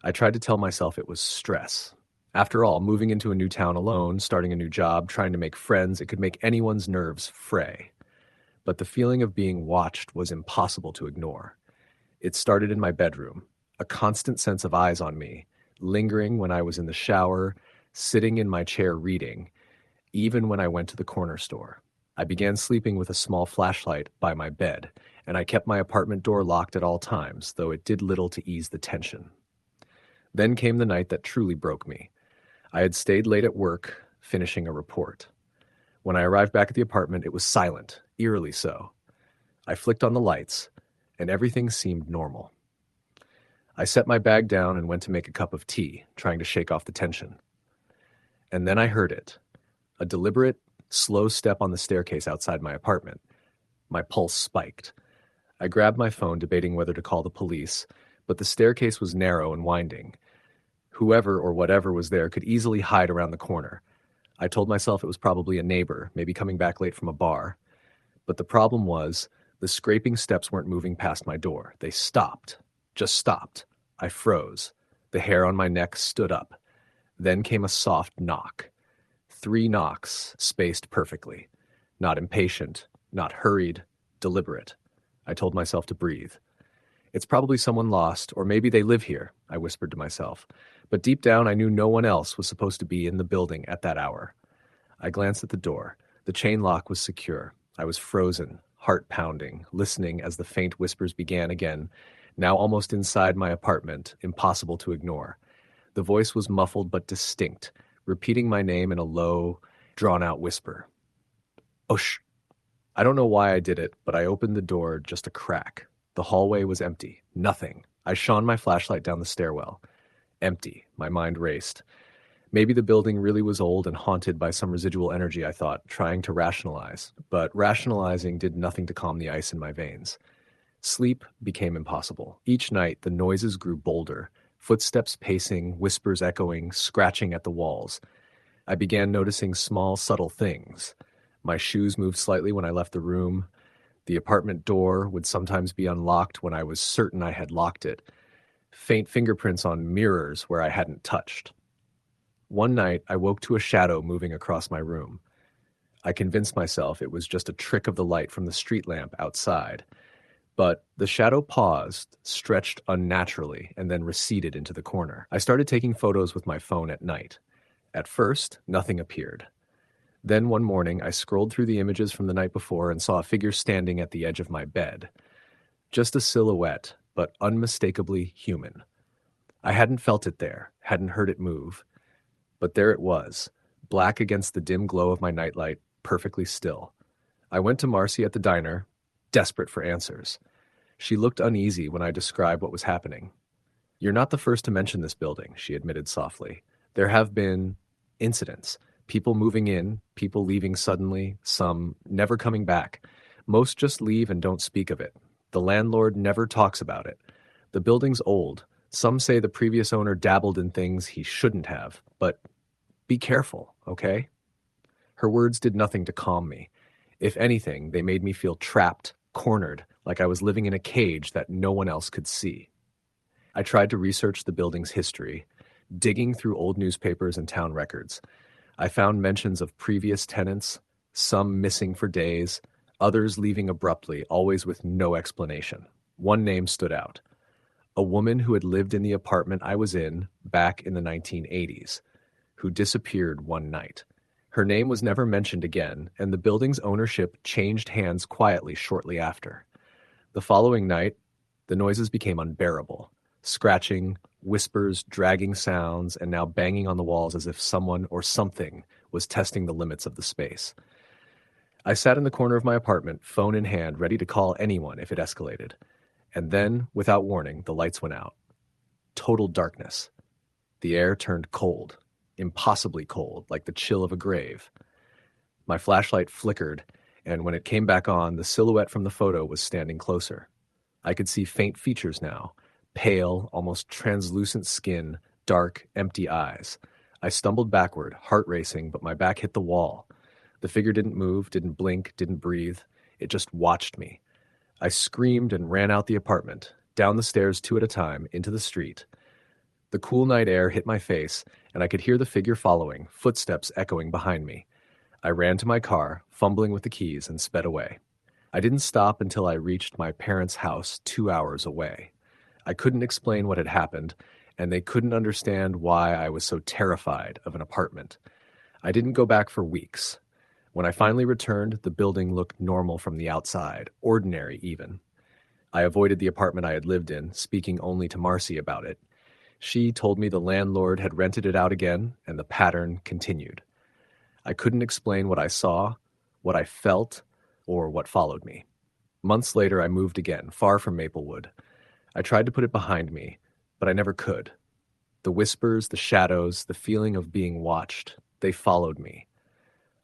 I tried to tell myself it was stress. After all, moving into a new town alone, starting a new job, trying to make friends, it could make anyone's nerves fray. But the feeling of being watched was impossible to ignore. It started in my bedroom, a constant sense of eyes on me, lingering when I was in the shower, sitting in my chair reading, even when I went to the corner store. I began sleeping with a small flashlight by my bed, and I kept my apartment door locked at all times, though it did little to ease the tension. Then came the night that truly broke me. I had stayed late at work, finishing a report. When I arrived back at the apartment, it was silent, eerily so. I flicked on the lights, and everything seemed normal. I set my bag down and went to make a cup of tea, trying to shake off the tension. And then I heard it. A deliberate, slow step on the staircase outside my apartment. My pulse spiked. I grabbed my phone, debating whether to call the police, but the staircase was narrow and winding. Whoever or whatever was there could easily hide around the corner. I told myself it was probably a neighbor, maybe coming back late from a bar. But the problem was, the scraping steps weren't moving past my door. They stopped. Just stopped. I froze. The hair on my neck stood up. Then came a soft knock. 3 knocks, spaced perfectly. Not impatient, not hurried, deliberate. I told myself to breathe. It's probably someone lost, or maybe they live here, I whispered to myself. But deep down, I knew no one else was supposed to be in the building at that hour. I glanced at the door. The chain lock was secure. I was frozen, heart pounding, listening as the faint whispers began again, now almost inside my apartment, impossible to ignore. The voice was muffled but distinct, repeating my name in a low, drawn-out whisper. "Osh." I don't know why I did it, but I opened the door just a crack. The hallway was empty. Nothing. I shone my flashlight down the stairwell. Empty. My mind raced. Maybe the building really was old and haunted by some residual energy, I thought, trying to rationalize. But rationalizing did nothing to calm the ice in my veins. Sleep became impossible. Each night, the noises grew bolder. Footsteps pacing, whispers echoing, scratching at the walls. I began noticing small, subtle things. My shoes moved slightly when I left the room. The apartment door would sometimes be unlocked when I was certain I had locked it. Faint fingerprints on mirrors where I hadn't touched. One night, I woke to a shadow moving across my room. I convinced myself it was just a trick of the light from the street lamp outside. But the shadow paused, stretched unnaturally, and then receded into the corner. I started taking photos with my phone at night. At first, nothing appeared. Then one morning, I scrolled through the images from the night before and saw a figure standing at the edge of my bed. Just a silhouette, but unmistakably human. I hadn't felt it there, hadn't heard it move. But there it was, black against the dim glow of my nightlight, perfectly still. I went to Marcy at the diner, desperate for answers. She looked uneasy when I described what was happening. "You're not the first to mention this building," she admitted softly. "There have been incidents. People moving in, people leaving suddenly, some never coming back. Most just leave and don't speak of it. The landlord never talks about it. The building's old. Some say the previous owner dabbled in things he shouldn't have, but be careful, okay?" Her words did nothing to calm me. If anything, they made me feel trapped, cornered, like I was living in a cage that no one else could see. I tried to research the building's history, digging through old newspapers and town records. I found mentions of previous tenants, some missing for days, others leaving abruptly, always with no explanation. One name stood out. A woman who had lived in the apartment I was in back in the 1980s, who disappeared one night. Her name was never mentioned again, and the building's ownership changed hands quietly shortly after. The following night, the noises became unbearable. Scratching, whispers, dragging sounds, and now banging on the walls as if someone or something was testing the limits of the space. I sat in the corner of my apartment, phone in hand, ready to call anyone if it escalated. And then, without warning, the lights went out. Total darkness. The air turned cold, impossibly cold, like the chill of a grave. My flashlight flickered, and when it came back on, the silhouette from the photo was standing closer. I could see faint features now, pale, almost translucent skin, dark, empty eyes. I stumbled backward, heart racing, but my back hit the wall. The figure didn't move, didn't blink, didn't breathe. It just watched me. I screamed and ran out the apartment, down the stairs 2 at a time, into the street. The cool night air hit my face, and I could hear the figure following, footsteps echoing behind me. I ran to my car, fumbling with the keys, and sped away. I didn't stop until I reached my parents' house 2 hours away. I couldn't explain what had happened, and they couldn't understand why I was so terrified of an apartment. I didn't go back for weeks. When I finally returned, the building looked normal from the outside, ordinary even. I avoided the apartment I had lived in, speaking only to Marcy about it. She told me the landlord had rented it out again, and the pattern continued. I couldn't explain what I saw, what I felt, or what followed me. Months later, I moved again, far from Maplewood. I tried to put it behind me, but I never could. The whispers, the shadows, the feeling of being watched, they followed me.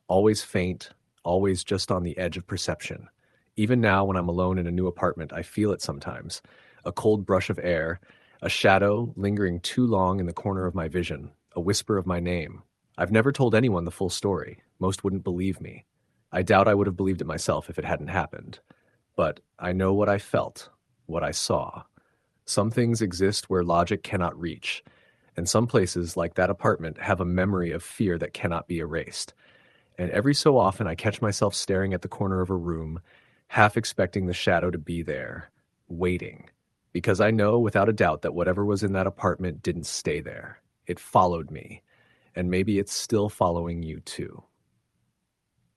Always faint, always just on the edge of perception. Even now, when I'm alone in a new apartment, I feel it sometimes. A cold brush of air, a shadow lingering too long in the corner of my vision, a whisper of my name. I've never told anyone the full story. Most wouldn't believe me. I doubt I would have believed it myself if it hadn't happened. But I know what I felt, what I saw. Some things exist where logic cannot reach, and some places, like that apartment, have a memory of fear that cannot be erased. And every so often I catch myself staring at the corner of a room, half expecting the shadow to be there, waiting. Because I know without a doubt that whatever was in that apartment didn't stay there. It followed me. And maybe it's still following you too.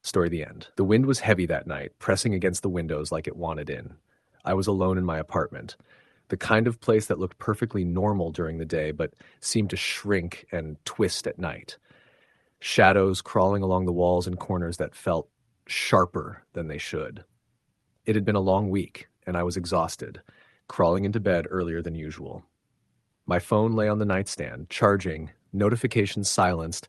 Story the end. The wind was heavy that night, pressing against the windows like it wanted in. I was alone in my apartment. The kind of place that looked perfectly normal during the day, but seemed to shrink and twist at night. Shadows crawling along the walls and corners that felt sharper than they should. It had been a long week, and I was exhausted, crawling into bed earlier than usual. My phone lay on the nightstand, charging, notifications silenced,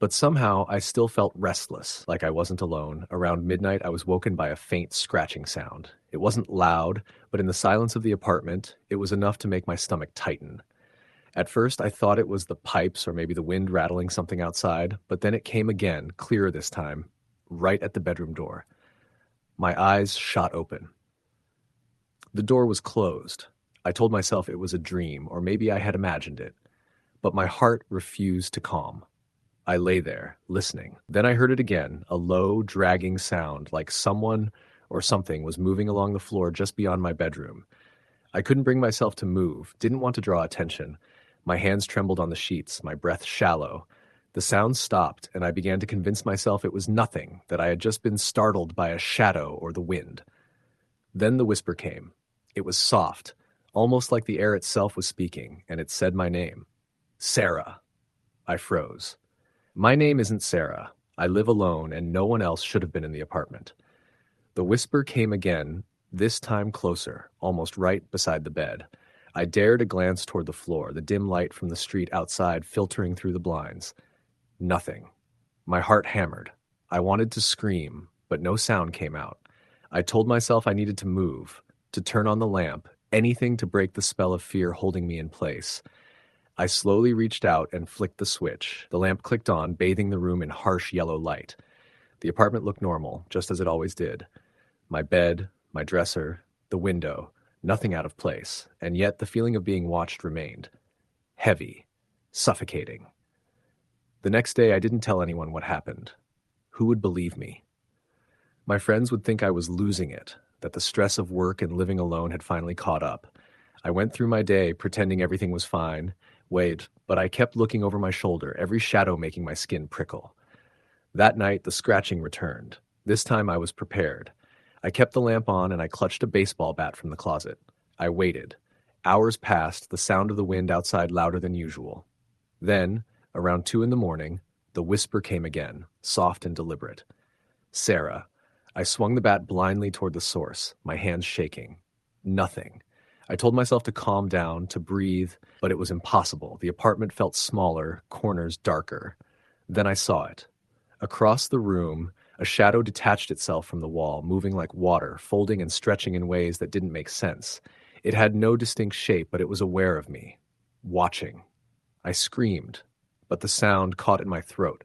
but somehow I still felt restless, like I wasn't alone. Around midnight, I was woken by a faint scratching sound. It wasn't loud, but in the silence of the apartment, it was enough to make my stomach tighten. At first, I thought it was the pipes or maybe the wind rattling something outside, but then it came again, clearer this time, right at the bedroom door. My eyes shot open. The door was closed. I told myself it was a dream, or maybe I had imagined it, but my heart refused to calm. I lay there, listening. Then I heard it again, a low, dragging sound, like someone or something was moving along the floor just beyond my bedroom. I couldn't bring myself to move, didn't want to draw attention. My hands trembled on the sheets, my breath shallow. The sound stopped, and I began to convince myself it was nothing, that I had just been startled by a shadow or the wind. Then the whisper came. It was soft, almost like the air itself was speaking, and it said my name. Sarah. I froze. My name isn't Sarah. I live alone, and no one else should have been in the apartment. The whisper came again, this time closer, almost right beside the bed. I dared a glance toward the floor, the dim light from the street outside filtering through the blinds. Nothing. My heart hammered. I wanted to scream, but no sound came out. I told myself I needed to move, to turn on the lamp, anything to break the spell of fear holding me in place. I slowly reached out and flicked the switch. The lamp clicked on, bathing the room in harsh yellow light. The apartment looked normal, just as it always did. My bed, my dresser, the window, nothing out of place, and yet the feeling of being watched remained. Heavy, suffocating. The next day I didn't tell anyone what happened. Who would believe me? My friends would think I was losing it, that the stress of work and living alone had finally caught up. I went through my day pretending everything was fine. Wait, but I kept looking over my shoulder, every shadow making my skin prickle. That night, the scratching returned. This time I was prepared. I kept the lamp on and I clutched a baseball bat from the closet. I waited. Hours passed, the sound of the wind outside louder than usual. Then, around 2 a.m, the whisper came again, soft and deliberate. Sarah. I swung the bat blindly toward the source, my hands shaking. Nothing. I told myself to calm down, to breathe, but it was impossible. The apartment felt smaller, corners darker. Then I saw it. Across the room, a shadow detached itself from the wall, moving like water, folding and stretching in ways that didn't make sense. It had no distinct shape, but it was aware of me, watching. I screamed, but the sound caught in my throat.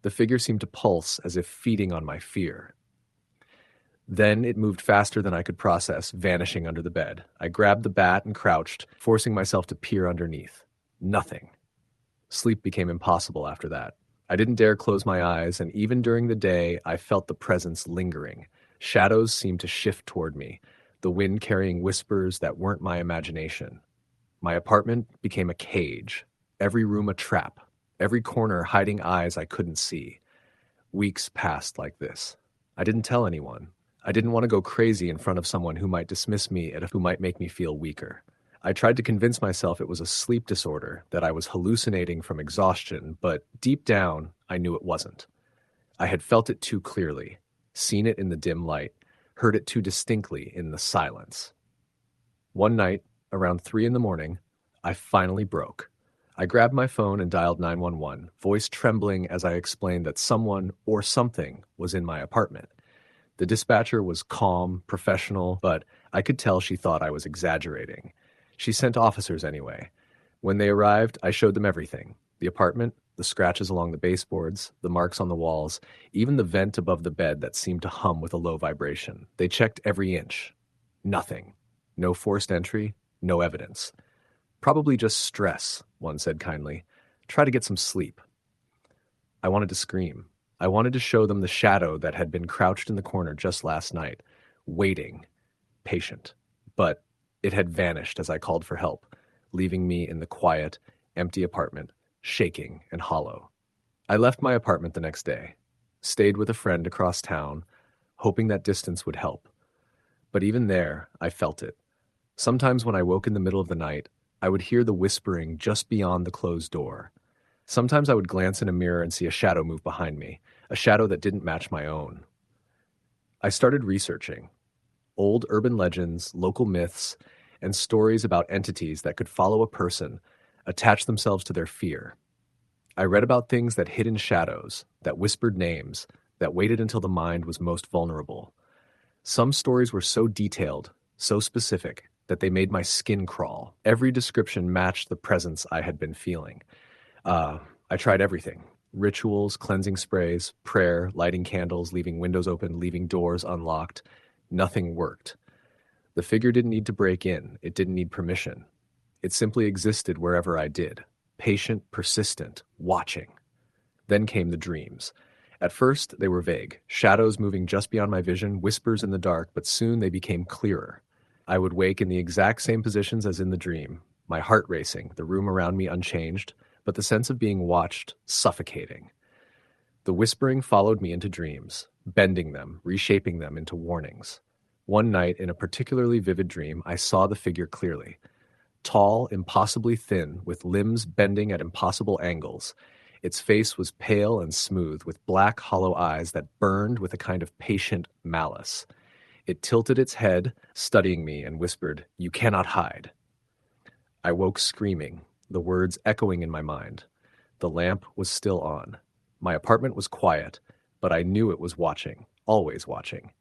The figure seemed to pulse as if feeding on my fear. Then it moved faster than I could process, vanishing under the bed. I grabbed the bat and crouched, forcing myself to peer underneath. Nothing. Sleep became impossible after that. I didn't dare close my eyes, and even during the day, I felt the presence lingering. Shadows seemed to shift toward me, the wind carrying whispers that weren't my imagination. My apartment became a cage, every room a trap, every corner hiding eyes I couldn't see. Weeks passed like this. I didn't tell anyone. I didn't want to go crazy in front of someone who might dismiss me and who might make me feel weaker. I tried to convince myself it was a sleep disorder, that I was hallucinating from exhaustion, but deep down, I knew it wasn't. I had felt it too clearly, seen it in the dim light, heard it too distinctly in the silence. One night, around 3 a.m, I finally broke. I grabbed my phone and dialed 911, voice trembling as I explained that someone or something was in my apartment. The dispatcher was calm, professional, but I could tell she thought I was exaggerating. She sent officers anyway. When they arrived, I showed them everything. The apartment, the scratches along the baseboards, the marks on the walls, even the vent above the bed that seemed to hum with a low vibration. They checked every inch. Nothing. No forced entry, no evidence. Probably just stress, one said kindly. Try to get some sleep. I wanted to scream. I wanted to show them the shadow that had been crouched in the corner just last night, waiting, patient. But it had vanished as I called for help, leaving me in the quiet, empty apartment, shaking and hollow. I left my apartment the next day, stayed with a friend across town, hoping that distance would help. But even there, I felt it. Sometimes when I woke in the middle of the night, I would hear the whispering just beyond the closed door. Sometimes I would glance in a mirror and see a shadow move behind me, a shadow that didn't match my own. I started researching old urban legends, local myths, and stories about entities that could follow a person, attach themselves to their fear. I read about things that hid in shadows, that whispered names, that waited until the mind was most vulnerable. Some stories were so detailed, so specific, that they made my skin crawl. Every description matched the presence I had been feeling. I tried everything. Rituals, cleansing sprays, prayer, lighting candles, leaving windows open, leaving doors unlocked. Nothing worked. The figure didn't need to break in. It didn't need permission. It simply existed wherever I did. Patient, persistent, watching. Then came the dreams. At first, they were vague, shadows moving just beyond my vision, whispers in the dark, but soon they became clearer. I would wake in the exact same positions as in the dream, my heart racing, the room around me unchanged, but the sense of being watched suffocating. The whispering followed me into dreams, bending them, reshaping them into warnings. One night, in a particularly vivid dream, I saw the figure clearly. Tall, impossibly thin, with limbs bending at impossible angles. Its face was pale and smooth, with black, hollow eyes that burned with a kind of patient malice. It tilted its head, studying me, and whispered, "You cannot hide." I woke screaming, the words echoing in my mind. The lamp was still on. My apartment was quiet, but I knew it was watching, always watching.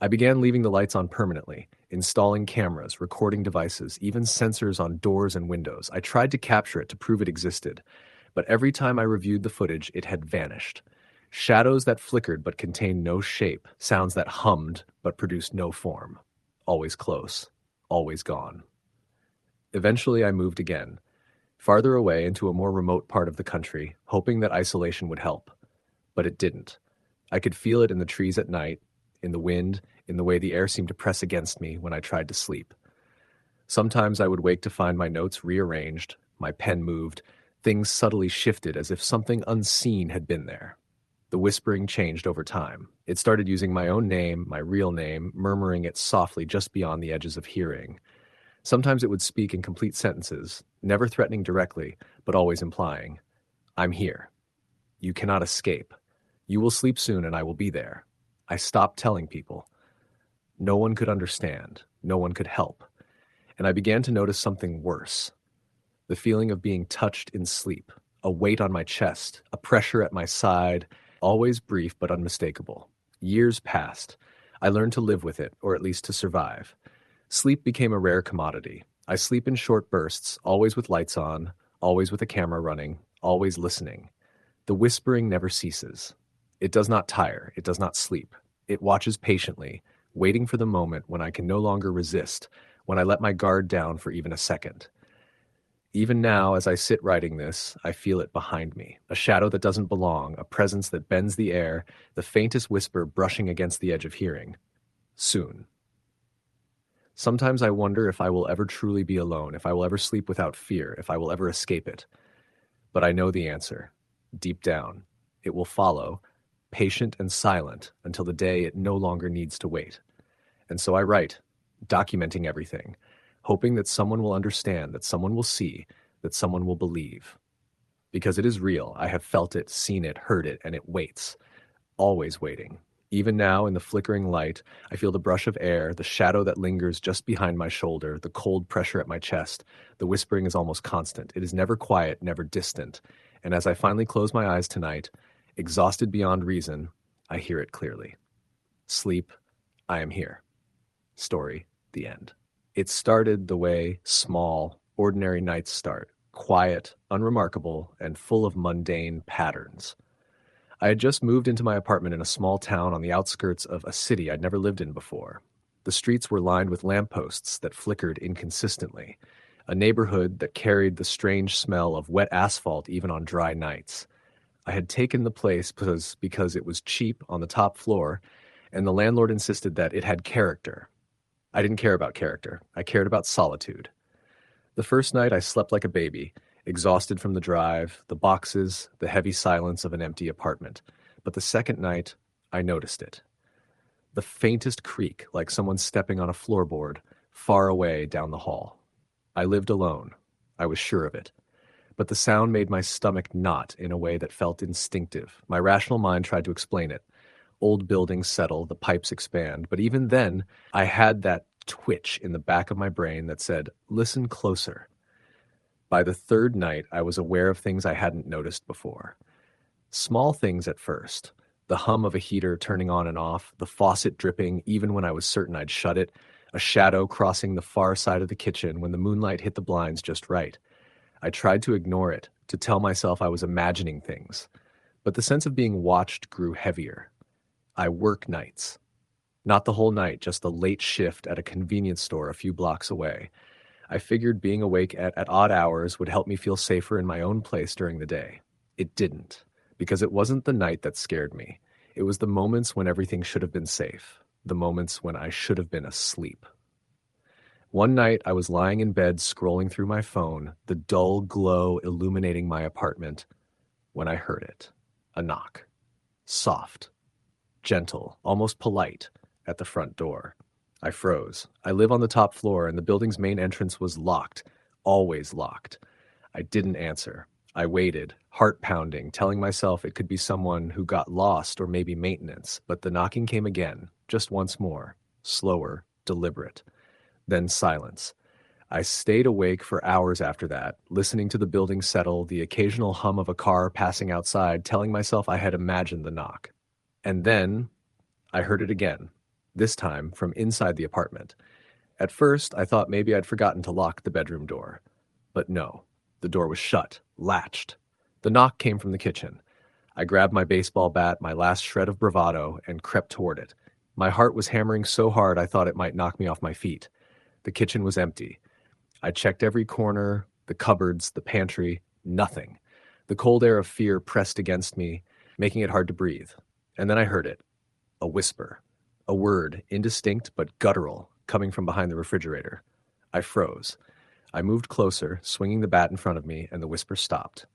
I began leaving the lights on permanently, installing cameras, recording devices, even sensors on doors and windows. I tried to capture it to prove it existed, but every time I reviewed the footage, it had vanished. Shadows that flickered but contained no shape, sounds that hummed but produced no form. Always close, always gone. Eventually, I moved again, farther away into a more remote part of the country, hoping that isolation would help. But it didn't. I could feel it in the trees at night, in the wind, in the way the air seemed to press against me when I tried to sleep. Sometimes I would wake to find my notes rearranged, my pen moved, things subtly shifted as if something unseen had been there. The whispering changed over time. It started using my own name, my real name, murmuring it softly just beyond the edges of hearing. Sometimes it would speak in complete sentences, never threatening directly, but always implying, "I'm here. You cannot escape. You will sleep soon and I will be there." I stopped telling people. No one could understand. No one could help. And I began to notice something worse. The feeling of being touched in sleep, a weight on my chest, a pressure at my side, always brief but unmistakable. Years passed. I learned to live with it, or at least to survive. Sleep became a rare commodity. I sleep in short bursts, always with lights on, always with a camera running, always listening. The whispering never ceases. It does not tire, it does not sleep. It watches patiently, waiting for the moment when I can no longer resist, when I let my guard down for even a second. Even now, as I sit writing this, I feel it behind me, a shadow that doesn't belong, a presence that bends the air, the faintest whisper brushing against the edge of hearing. Soon. Sometimes I wonder if I will ever truly be alone, if I will ever sleep without fear, if I will ever escape it. But I know the answer. Deep down, it will follow, patient and silent, until the day it no longer needs to wait. And so I write, documenting everything, hoping that someone will understand, that someone will see, that someone will believe. Because it is real. I have felt it, seen it, heard it, and it waits. Always waiting. Even now, in the flickering light, I feel the brush of air, the shadow that lingers just behind my shoulder, the cold pressure at my chest. The whispering is almost constant. It is never quiet, never distant. And as I finally close my eyes tonight, exhausted beyond reason, I hear it clearly. Sleep, I am here. Story, the end. It started the way small, ordinary nights start, quiet, unremarkable, and full of mundane patterns. I had just moved into my apartment in a small town on the outskirts of a city I'd never lived in before. The streets were lined with lampposts that flickered inconsistently, a neighborhood that carried the strange smell of wet asphalt even on dry nights. I had taken the place because it was cheap on the top floor, and the landlord insisted that it had character. I didn't care about character. I cared about solitude. The first night I slept like a baby, exhausted from the drive, the boxes, the heavy silence of an empty apartment. But the second night, I noticed it. The faintest creak, like someone stepping on a floorboard, far away down the hall. I lived alone. I was sure of it. But the sound made my stomach knot in a way that felt instinctive. My rational mind tried to explain it. Old buildings settle, the pipes expand. But even then, I had that twitch in the back of my brain that said, listen closer. By the third night, I was aware of things I hadn't noticed before. Small things at first. The hum of a heater turning on and off, the faucet dripping even when I was certain I'd shut it, a shadow crossing the far side of the kitchen when the moonlight hit the blinds just right. I tried to ignore it, to tell myself I was imagining things. But the sense of being watched grew heavier. I work nights. Not the whole night, just the late shift at a convenience store a few blocks away. I figured being awake at odd hours would help me feel safer in my own place during the day. It didn't. because it wasn't the night that scared me. It was the moments when everything should have been safe, the moments when I should have been asleep. One night, I was lying in bed scrolling through my phone, the dull glow illuminating my apartment, when I heard it. A knock. Soft, gentle, almost polite, at the front door. I froze. I live on the top floor, and the building's main entrance was locked, always locked. I didn't answer. I waited, heart pounding, telling myself it could be someone who got lost or maybe maintenance, but the knocking came again, just once more, slower, deliberate. Then silence. I stayed awake for hours after that, listening to the building settle, the occasional hum of a car passing outside, telling myself I had imagined the knock. And then I heard it again, this time from inside the apartment. At first, I thought maybe I'd forgotten to lock the bedroom door. But no, the door was shut, latched. The knock came from the kitchen. I grabbed my baseball bat, my last shred of bravado, and crept toward it. My heart was hammering so hard I thought it might knock me off my feet. The kitchen was empty. I checked every corner, the cupboards, the pantry, nothing. The cold air of fear pressed against me, making it hard to breathe. And then I heard it. A whisper. A word, indistinct but guttural, coming from behind the refrigerator. I froze. I moved closer, swinging the bat in front of me, and the whisper stopped.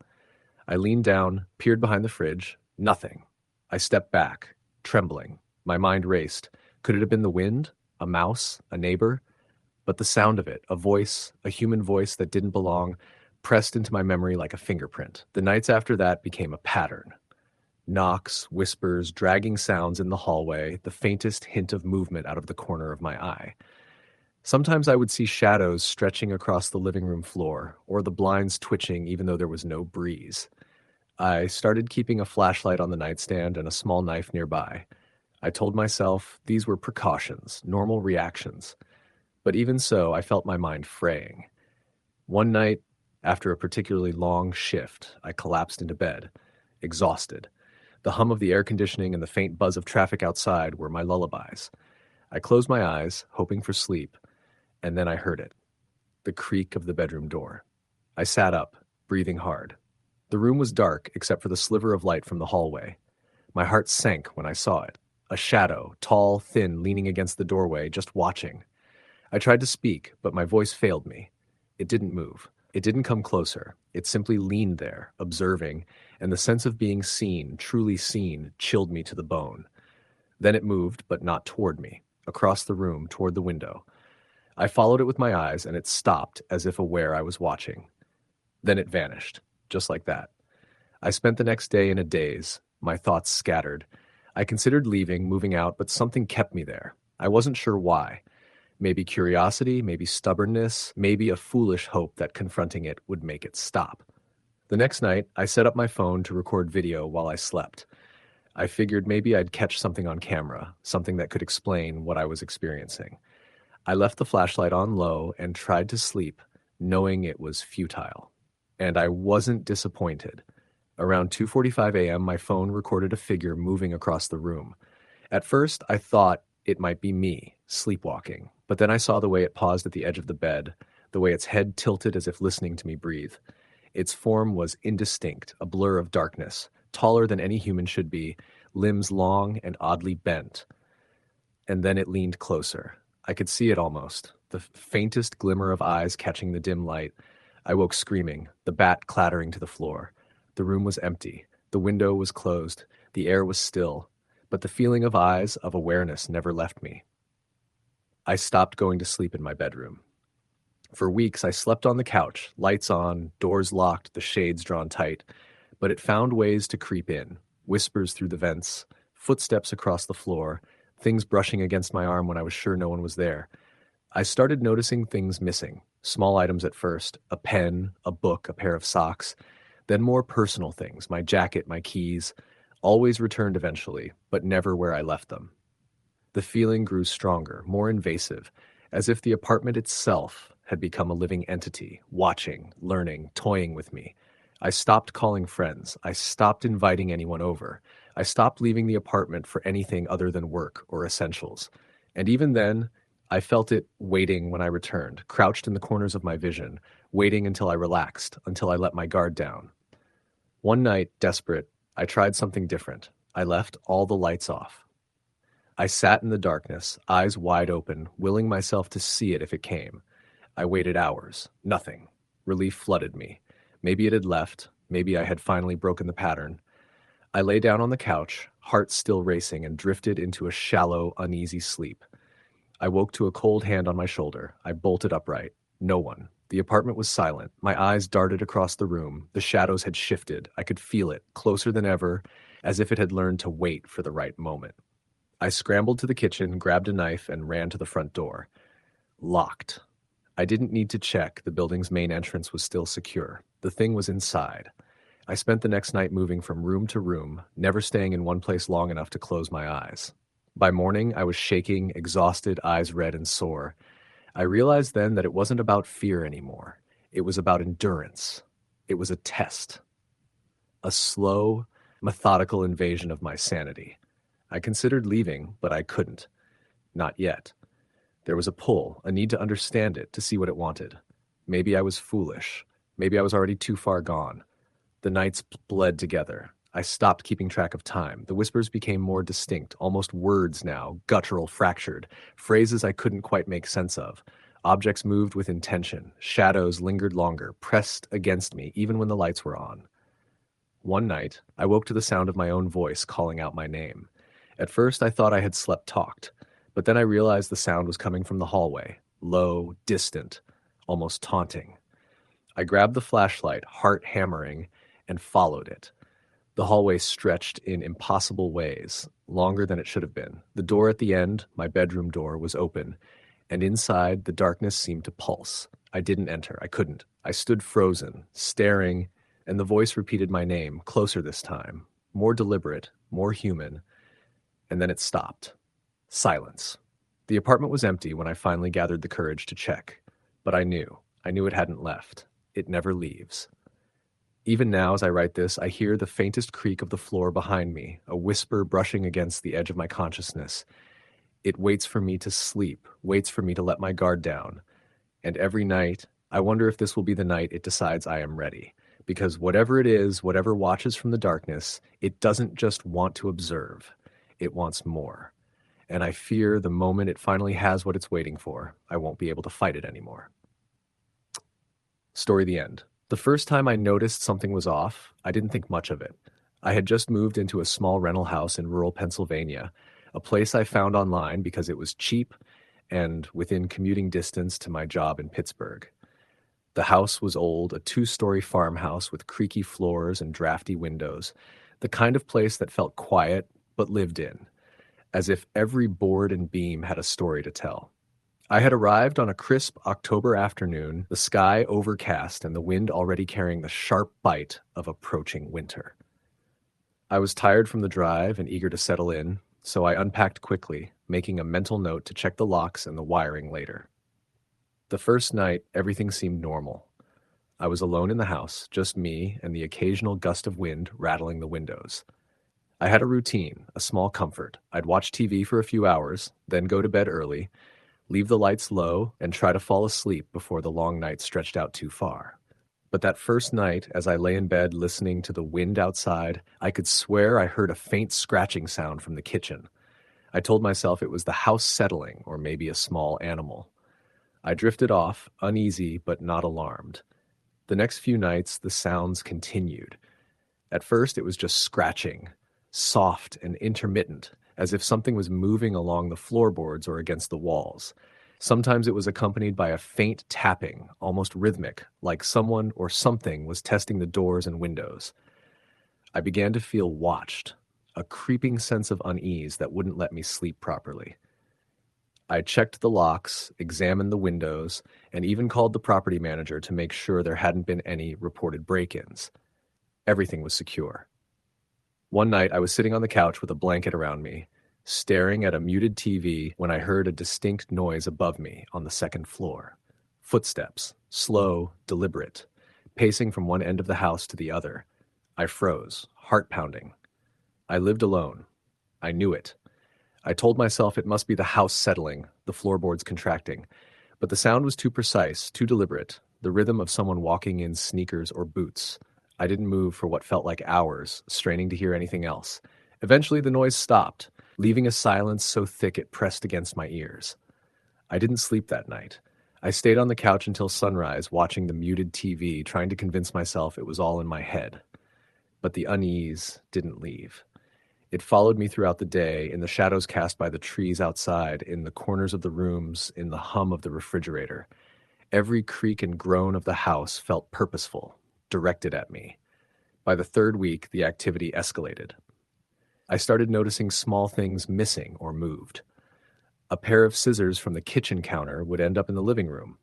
I leaned down, peered behind the fridge. Nothing. I stepped back, trembling. My mind raced. Could it have been the wind? A mouse? A neighbor? But the sound of it, a voice, a human voice that didn't belong, pressed into my memory like a fingerprint. The nights after that became a pattern. Knocks, whispers, dragging sounds in the hallway, the faintest hint of movement out of the corner of my eye. Sometimes I would see shadows stretching across the living room floor, or the blinds twitching even though there was no breeze. I started keeping a flashlight on the nightstand and a small knife nearby. I told myself these were precautions, normal reactions. But even so, I felt my mind fraying. One night, after a particularly long shift, I collapsed into bed, exhausted. The hum of the air conditioning and the faint buzz of traffic outside were my lullabies. I closed my eyes, hoping for sleep, and then I heard it. The creak of the bedroom door. I sat up, breathing hard. The room was dark except for the sliver of light from the hallway. My heart sank when I saw it. A shadow, tall, thin, leaning against the doorway, just watching. I tried to speak, but my voice failed me. It didn't move. It didn't come closer. It simply leaned there, observing, and the sense of being seen, truly seen, chilled me to the bone. Then it moved, but not toward me, across the room, toward the window. I followed it with my eyes, and it stopped, as if aware I was watching. Then it vanished, just like that. I spent the next day in a daze, my thoughts scattered. I considered leaving, moving out, but something kept me there. I wasn't sure why. Maybe curiosity, maybe stubbornness, maybe a foolish hope that confronting it would make it stop. The next night, I set up my phone to record video while I slept. I figured maybe I'd catch something on camera, something that could explain what I was experiencing. I left the flashlight on low and tried to sleep, knowing it was futile. And I wasn't disappointed. Around 2:45 a.m., my phone recorded a figure moving across the room. At first, I thought it might be me, sleepwalking, but then I saw the way it paused at the edge of the bed, the way its head tilted as if listening to me breathe. Its form was indistinct, a blur of darkness, taller than any human should be, limbs long and oddly bent. And then it leaned closer. I could see it almost, the faintest glimmer of eyes catching the dim light. I woke screaming, the bat clattering to the floor. The room was empty. The window was closed. The air was still. But the feeling of eyes, of awareness, never left me. I stopped going to sleep in my bedroom. For weeks, I slept on the couch, lights on, doors locked, the shades drawn tight. But it found ways to creep in, whispers through the vents, footsteps across the floor, things brushing against my arm when I was sure no one was there. I started noticing things missing, small items at first, a pen, a book, a pair of socks, then more personal things, my jacket, my keys, always returned eventually, but never where I left them. The feeling grew stronger, more invasive, as if the apartment itself had become a living entity, watching, learning, toying with me. I stopped calling friends. I stopped inviting anyone over. I stopped leaving the apartment for anything other than work or essentials. And even then, I felt it waiting when I returned, crouched in the corners of my vision, waiting until I relaxed, until I let my guard down. One night, desperate, I tried something different. I left all the lights off. I sat in the darkness, eyes wide open, willing myself to see it if it came. I waited hours. Nothing. Relief flooded me. Maybe it had left. Maybe I had finally broken the pattern. I lay down on the couch, heart still racing, and drifted into a shallow, uneasy sleep. I woke to a cold hand on my shoulder. I bolted upright. No one. The apartment was silent. My eyes darted across the room. The shadows had shifted. I could feel it, closer than ever, as if it had learned to wait for the right moment. I scrambled to the kitchen, grabbed a knife, and ran to the front door. Locked. I didn't need to check. The building's main entrance was still secure. The thing was inside. I spent the next night moving from room to room, never staying in one place long enough to close my eyes. By morning, I was shaking, exhausted, eyes red and sore. I realized then that it wasn't about fear anymore. It was about endurance. It was a test. A slow, methodical invasion of my sanity. I considered leaving, but I couldn't. Not yet. There was a pull, a need to understand it, to see what it wanted. Maybe I was foolish. Maybe I was already too far gone. The nights bled together. I stopped keeping track of time. The whispers became more distinct, almost words now, guttural, fractured, phrases I couldn't quite make sense of. Objects moved with intention. Shadows lingered longer, pressed against me, even when the lights were on. One night, I woke to the sound of my own voice calling out my name. At first, I thought I had slept-talked, but then I realized the sound was coming from the hallway, low, distant, almost taunting. I grabbed the flashlight, heart hammering, and followed it. The hallway stretched in impossible ways, longer than it should have been. The door at the end, my bedroom door, was open, and inside the darkness seemed to pulse. I didn't enter. I couldn't. I stood frozen, staring, and the voice repeated my name, closer this time, more deliberate, more human, and then it stopped. Silence. The apartment was empty when I finally gathered the courage to check, but I knew it hadn't left. It never leaves. Even now, as I write this, I hear the faintest creak of the floor behind me, a whisper brushing against the edge of my consciousness. It waits for me to sleep, waits for me to let my guard down. And every night, I wonder if this will be the night it decides I am ready. Because whatever it is, whatever watches from the darkness, it doesn't just want to observe. It wants more. And I fear the moment it finally has what it's waiting for, I won't be able to fight it anymore. Story the end. The first time I noticed something was off, I didn't think much of it. I had just moved into a small rental house in rural Pennsylvania, a place I found online because it was cheap and within commuting distance to my job in Pittsburgh. The house was old, a 2-story farmhouse with creaky floors and drafty windows, the kind of place that felt quiet but lived in, as if every board and beam had a story to tell. I had arrived on a crisp October afternoon, the sky overcast and the wind already carrying the sharp bite of approaching winter. I was tired from the drive and eager to settle in, so I unpacked quickly, making a mental note to check the locks and the wiring later. The first night, everything seemed normal. I was alone in the house, just me and the occasional gust of wind rattling the windows. I had a routine, a small comfort. I'd watch TV for a few hours, then go to bed early, leave the lights low, and try to fall asleep before the long night stretched out too far. But that first night, as I lay in bed listening to the wind outside, I could swear I heard a faint scratching sound from the kitchen. I told myself it was the house settling, or maybe a small animal. I drifted off, uneasy but not alarmed. The next few nights, the sounds continued. At first, it was just scratching, soft and intermittent, as if something was moving along the floorboards or against the walls. Sometimes it was accompanied by a faint tapping, almost rhythmic, like someone or something was testing the doors and windows. I began to feel watched, a creeping sense of unease that wouldn't let me sleep properly. I checked the locks, examined the windows, and even called the property manager to make sure there hadn't been any reported break-ins. Everything was secure. One night, I was sitting on the couch with a blanket around me, staring at a muted TV when I heard a distinct noise above me on the second floor. Footsteps, slow, deliberate, pacing from one end of the house to the other. I froze, heart pounding. I lived alone. I knew it. I told myself it must be the house settling, the floorboards contracting. But the sound was too precise, too deliberate, the rhythm of someone walking in sneakers or boots. I didn't move for what felt like hours, straining to hear anything else. Eventually, the noise stopped, leaving a silence so thick it pressed against my ears. I didn't sleep that night. I stayed on the couch until sunrise, watching the muted TV, trying to convince myself it was all in my head. But the unease didn't leave. It followed me throughout the day, in the shadows cast by the trees outside, in the corners of the rooms, in the hum of the refrigerator. Every creak and groan of the house felt purposeful, directed at me. By the third week, the activity escalated. I started noticing small things missing or moved. A pair of scissors from the kitchen counter would end up in the living room.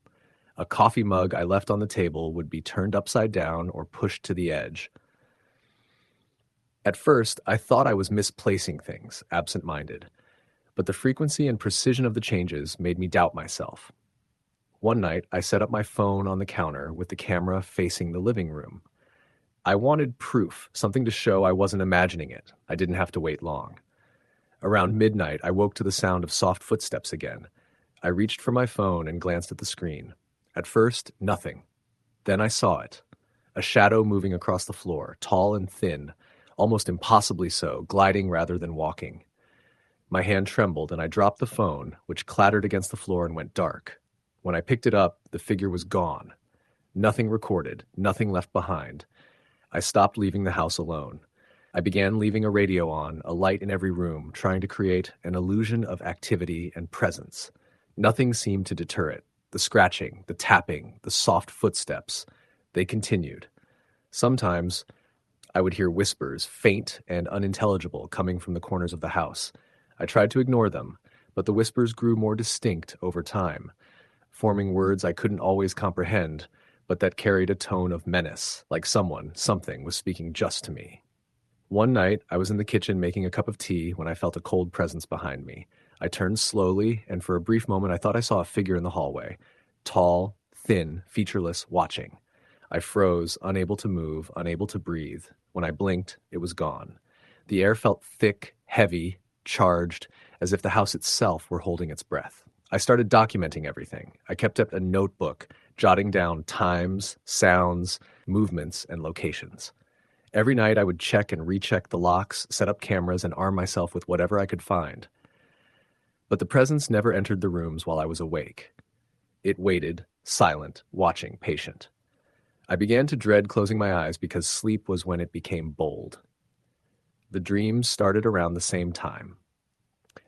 A coffee mug I left on the table would be turned upside down or pushed to the edge. At first, I thought I was misplacing things, absent-minded, but the frequency and precision of the changes made me doubt myself. One night, I set up my phone on the counter with the camera facing the living room. I wanted proof, something to show I wasn't imagining it. I didn't have to wait long. Around midnight, I woke to the sound of soft footsteps again. I reached for my phone and glanced at the screen. At first, nothing. Then I saw it. A shadow moving across the floor, tall and thin, almost impossibly so, gliding rather than walking. My hand trembled and I dropped the phone, which clattered against the floor and went dark. When I picked it up, the figure was gone. Nothing recorded, nothing left behind. I stopped leaving the house alone. I began leaving a radio on, a light in every room, trying to create an illusion of activity and presence. Nothing seemed to deter it. The scratching, the tapping, the soft footsteps, they continued. Sometimes I would hear whispers, faint and unintelligible, coming from the corners of the house. I tried to ignore them, but the whispers grew more distinct over time, forming words I couldn't always comprehend, but that carried a tone of menace, like something was speaking just to me. One night, I was in the kitchen making a cup of tea when I felt a cold presence behind me. I turned slowly, and for a brief moment I thought I saw a figure in the hallway. Tall, thin, featureless, watching. I froze, unable to move, unable to breathe. When I blinked, it was gone. The air felt thick, heavy, charged, as if the house itself were holding its breath. I started documenting everything. I kept up a notebook, jotting down times, sounds, movements, and locations. Every night I would check and recheck the locks, set up cameras, and arm myself with whatever I could find. But the presence never entered the rooms while I was awake. It waited, silent, watching, patient. I began to dread closing my eyes because sleep was when it became bold. The dreams started around the same time.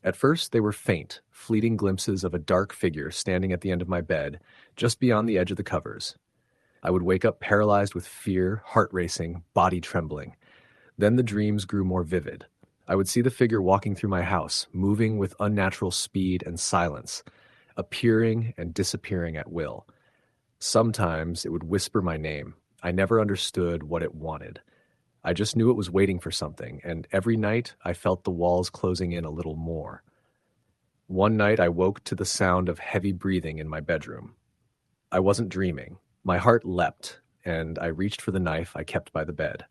At first, they were faint, fleeting glimpses of a dark figure standing at the end of my bed, just beyond the edge of the covers. I would wake up paralyzed with fear, heart racing, body trembling. Then the dreams grew more vivid. I would see the figure walking through my house, moving with unnatural speed and silence, appearing and disappearing at will. Sometimes it would whisper my name. I never understood what it wanted. I just knew it was waiting for something, and every night I felt the walls closing in a little more. One night I woke to the sound of heavy breathing in my bedroom. I wasn't dreaming. My heart leapt, and I reached for the knife I kept by the bed.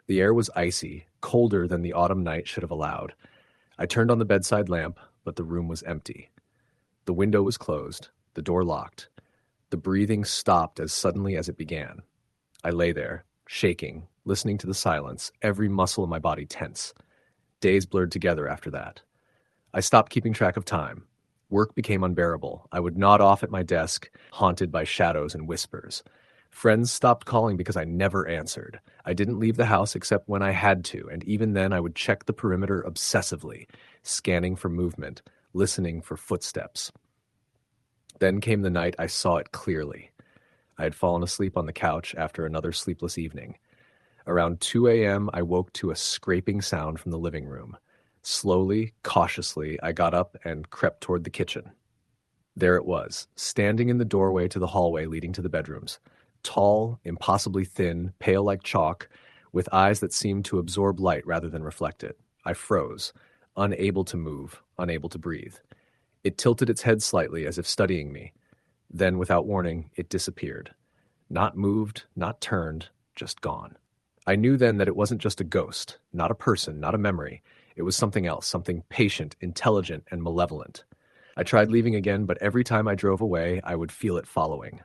The air was icy, colder than the autumn night should have allowed. I turned on the bedside lamp, but the room was empty. The window was closed, the door locked. The breathing stopped as suddenly as it began. I lay there, shaking, listening to the silence, every muscle in my body tense. Days blurred together after that. I stopped keeping track of time. Work became unbearable. I would nod off at my desk, haunted by shadows and whispers. Friends stopped calling because I never answered. I didn't leave the house except when I had to, and even then I would check the perimeter obsessively, scanning for movement, listening for footsteps. Then came the night I saw it clearly. I had fallen asleep on the couch after another sleepless evening. Around 2 a.m., I woke to a scraping sound from the living room. Slowly, cautiously, I got up and crept toward the kitchen. There it was, standing in the doorway to the hallway leading to the bedrooms. Tall, impossibly thin, pale like chalk, with eyes that seemed to absorb light rather than reflect it. I froze, unable to move, unable to breathe. It tilted its head slightly as if studying me. Then, without warning, it disappeared. Not moved, not turned, just gone. I knew then that it wasn't just a ghost, not a person, not a memory. It was something else, something patient, intelligent, and malevolent. I tried leaving again, but every time I drove away, I would feel it following.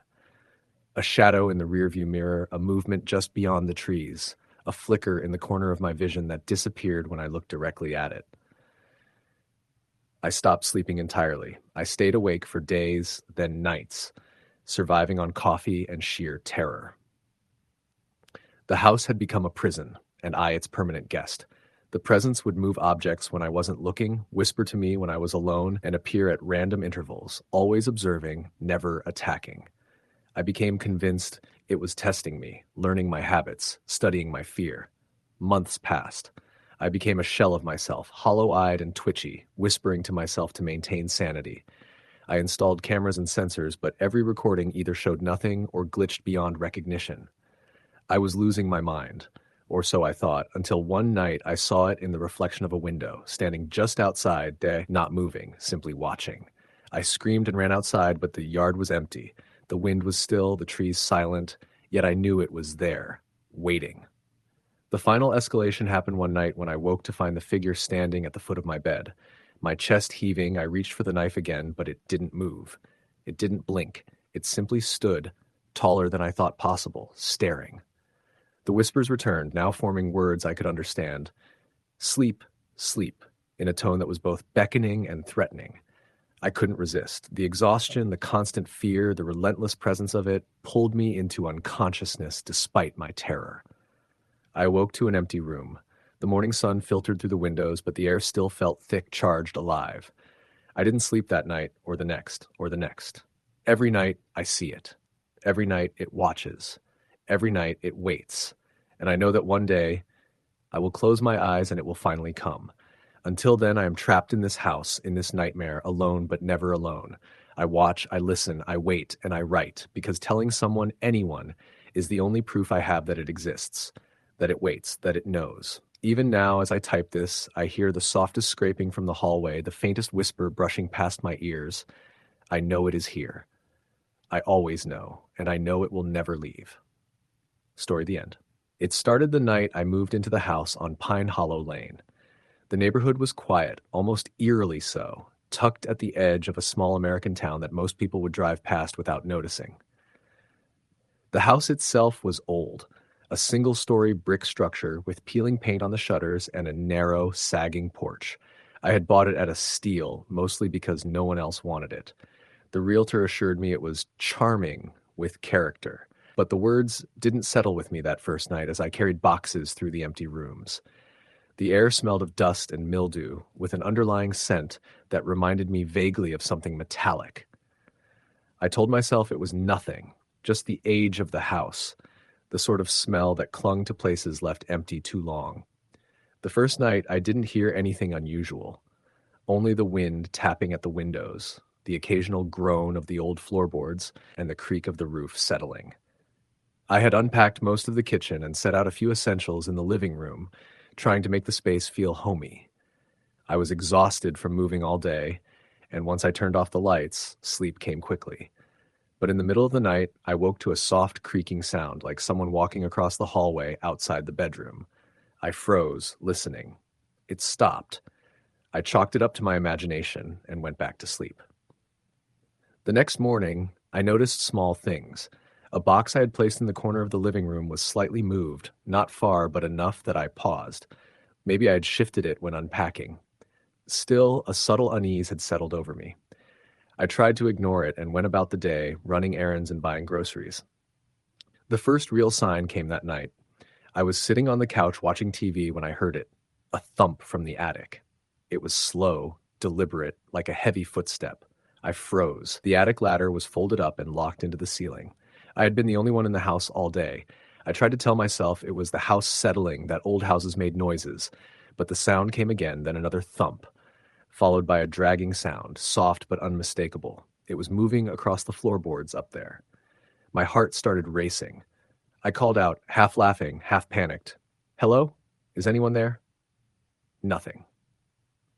A shadow in the rearview mirror, a movement just beyond the trees, a flicker in the corner of my vision that disappeared when I looked directly at it. I stopped sleeping entirely. I stayed awake for days, then nights, surviving on coffee and sheer terror. The house had become a prison, and I its permanent guest. The presence would move objects when I wasn't looking, whisper to me when I was alone, and appear at random intervals, always observing, never attacking. I became convinced it was testing me, learning my habits, studying my fear. Months passed. I became a shell of myself, hollow-eyed and twitchy, whispering to myself to maintain sanity. I installed cameras and sensors, but every recording either showed nothing or glitched beyond recognition. I was losing my mind, or so I thought, until one night I saw it in the reflection of a window, standing just outside, not moving, simply watching. I screamed and ran outside, but the yard was empty. The wind was still, the trees silent, yet I knew it was there, waiting. The final escalation happened one night when I woke to find the figure standing at the foot of my bed. My chest heaving, I reached for the knife again, but it didn't move. It didn't blink. It simply stood, taller than I thought possible, staring. The whispers returned, now forming words I could understand. Sleep, sleep, in a tone that was both beckoning and threatening. I couldn't resist. The exhaustion, the constant fear, the relentless presence of it pulled me into unconsciousness despite my terror. I awoke to an empty room. The morning sun filtered through the windows, but the air still felt thick, charged, alive. I didn't sleep that night, or the next, or the next. Every night, I see it. Every night, it watches. Every night, it waits. And I know that one day, I will close my eyes and it will finally come. Until then, I am trapped in this house, in this nightmare, alone but never alone. I watch, I listen, I wait, and I write, because telling someone, anyone, is the only proof I have that it exists, that it waits, that it knows. Even now, as I type this, I hear the softest scraping from the hallway, the faintest whisper brushing past my ears. I know it is here. I always know, and I know it will never leave. Story the end. It started the night I moved into the house on Pine Hollow Lane. The neighborhood was quiet, almost eerily so, tucked at the edge of a small American town that most people would drive past without noticing. The house itself was old, a single-story brick structure with peeling paint on the shutters and a narrow, sagging porch. I had bought it at a steal, mostly because no one else wanted it. The realtor assured me it was charming with character, but the words didn't settle with me that first night as I carried boxes through the empty rooms. The air smelled of dust and mildew, with an underlying scent that reminded me vaguely of something metallic. I told myself it was nothing, just the age of the house, the sort of smell that clung to places left empty too long. The first night, I didn't hear anything unusual, only the wind tapping at the windows, the occasional groan of the old floorboards, and the creak of the roof settling. I had unpacked most of the kitchen and set out a few essentials in the living room, trying to make the space feel homey. I was exhausted from moving all day, and once I turned off the lights, sleep came quickly. But in the middle of the night, I woke to a soft creaking sound, like someone walking across the hallway outside the bedroom. I froze, listening. It stopped. I chalked it up to my imagination and went back to sleep. The next morning, I noticed small things. A box I had placed in the corner of the living room was slightly moved, not far, but enough that I paused. Maybe I had shifted it when unpacking. Still, a subtle unease had settled over me. I tried to ignore it and went about the day, running errands and buying groceries. The first real sign came that night. I was sitting on the couch watching TV when I heard it, a thump from the attic. It was slow, deliberate, like a heavy footstep. I froze. The attic ladder was folded up and locked into the ceiling. I had been the only one in the house all day. I tried to tell myself it was the house settling, that old houses made noises, but the sound came again, then another thump, followed by a dragging sound, soft but unmistakable. It was moving across the floorboards up there. My heart started racing. I called out, half laughing, half panicked. "Hello? Is anyone there?" Nothing.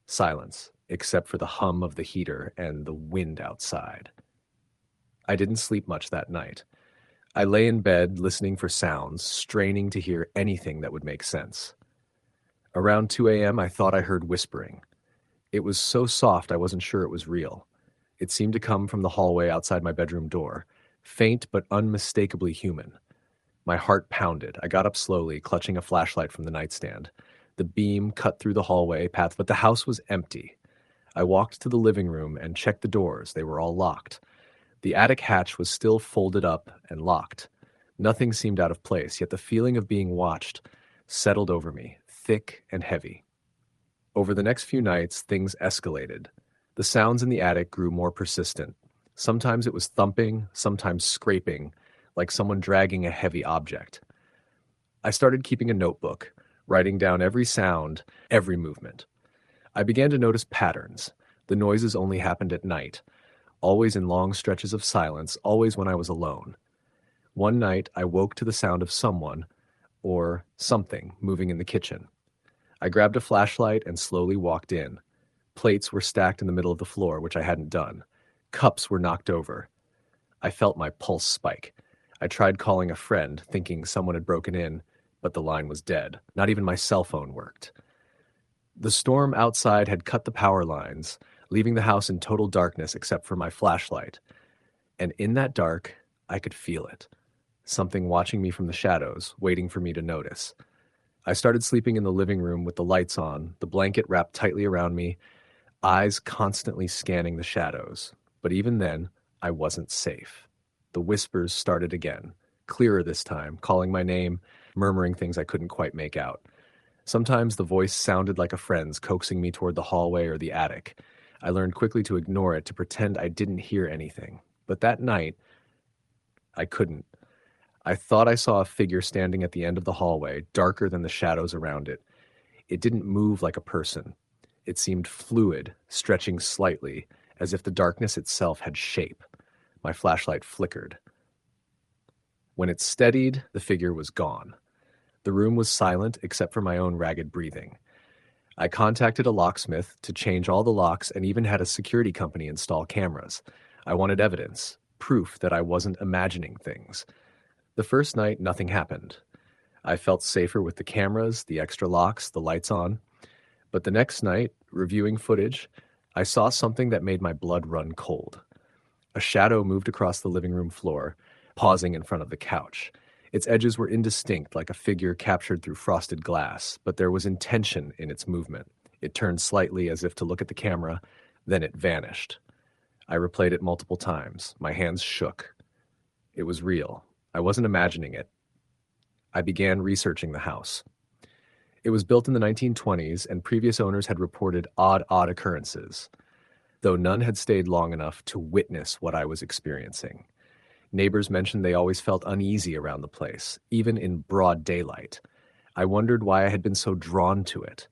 Silence, except for the hum of the heater and the wind outside. I didn't sleep much that night. I lay in bed listening for sounds, straining to hear anything that would make sense. Around 2 a.m., I thought I heard whispering. It was so soft I wasn't sure it was real. It seemed to come from the hallway outside my bedroom door, faint but unmistakably human. My heart pounded. I got up slowly, clutching a flashlight from the nightstand. The beam cut through the hallway path, but the house was empty. I walked to the living room and checked the doors. They were all locked. The attic hatch was still folded up and locked. Nothing seemed out of place, yet the feeling of being watched settled over me, thick and heavy. Over the next few nights, things escalated. The sounds in the attic grew more persistent. Sometimes it was thumping, sometimes scraping, like someone dragging a heavy object. I started keeping a notebook, writing down every sound, every movement. I began to notice patterns. The noises only happened at night, always in long stretches of silence, always when I was alone. One night, I woke to the sound of someone, or something, moving in the kitchen. I grabbed a flashlight and slowly walked in. Plates were stacked in the middle of the floor, which I hadn't done. Cups were knocked over. I felt my pulse spike. I tried calling a friend, thinking someone had broken in, but the line was dead. Not even my cell phone worked. The storm outside had cut the power lines, leaving the house in total darkness except for my flashlight. And in that dark, I could feel it. Something watching me from the shadows, waiting for me to notice. I started sleeping in the living room with the lights on, the blanket wrapped tightly around me, eyes constantly scanning the shadows. But even then, I wasn't safe. The whispers started again, clearer this time, calling my name, murmuring things I couldn't quite make out. Sometimes the voice sounded like a friend's, coaxing me toward the hallway or the attic. I learned quickly to ignore it, to pretend I didn't hear anything. But that night, I couldn't. I thought I saw a figure standing at the end of the hallway, darker than the shadows around it. It didn't move like a person. It seemed fluid, stretching slightly, as if the darkness itself had shape. My flashlight flickered. When it steadied, the figure was gone. The room was silent except for my own ragged breathing. I contacted a locksmith to change all the locks and even had a security company install cameras. I wanted evidence, proof that I wasn't imagining things. The first night, nothing happened. I felt safer with the cameras, the extra locks, the lights on. But the next night, reviewing footage, I saw something that made my blood run cold. A shadow moved across the living room floor, pausing in front of the couch. Its edges were indistinct, like a figure captured through frosted glass, but there was intention in its movement. It turned slightly as if to look at the camera, then it vanished. I replayed it multiple times. My hands shook. It was real. I wasn't imagining it. I began researching the house. It was built in the 1920s, and previous owners had reported odd occurrences, though none had stayed long enough to witness what I was experiencing. Neighbors mentioned they always felt uneasy around the place, even in broad daylight. I wondered why I had been so drawn to it,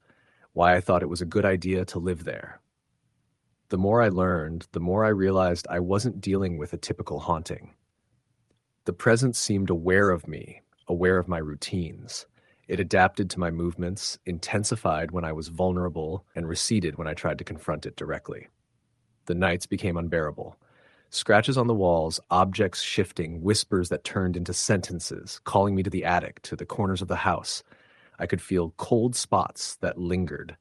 why I thought it was a good idea to live there. The more I learned, the more I realized I wasn't dealing with a typical haunting. The presence seemed aware of me, aware of my routines. It adapted to my movements, intensified when I was vulnerable, and receded when I tried to confront it directly. The nights became unbearable. Scratches on the walls, objects shifting, whispers that turned into sentences, calling me to the attic, to the corners of the house. I could feel cold spots that lingered,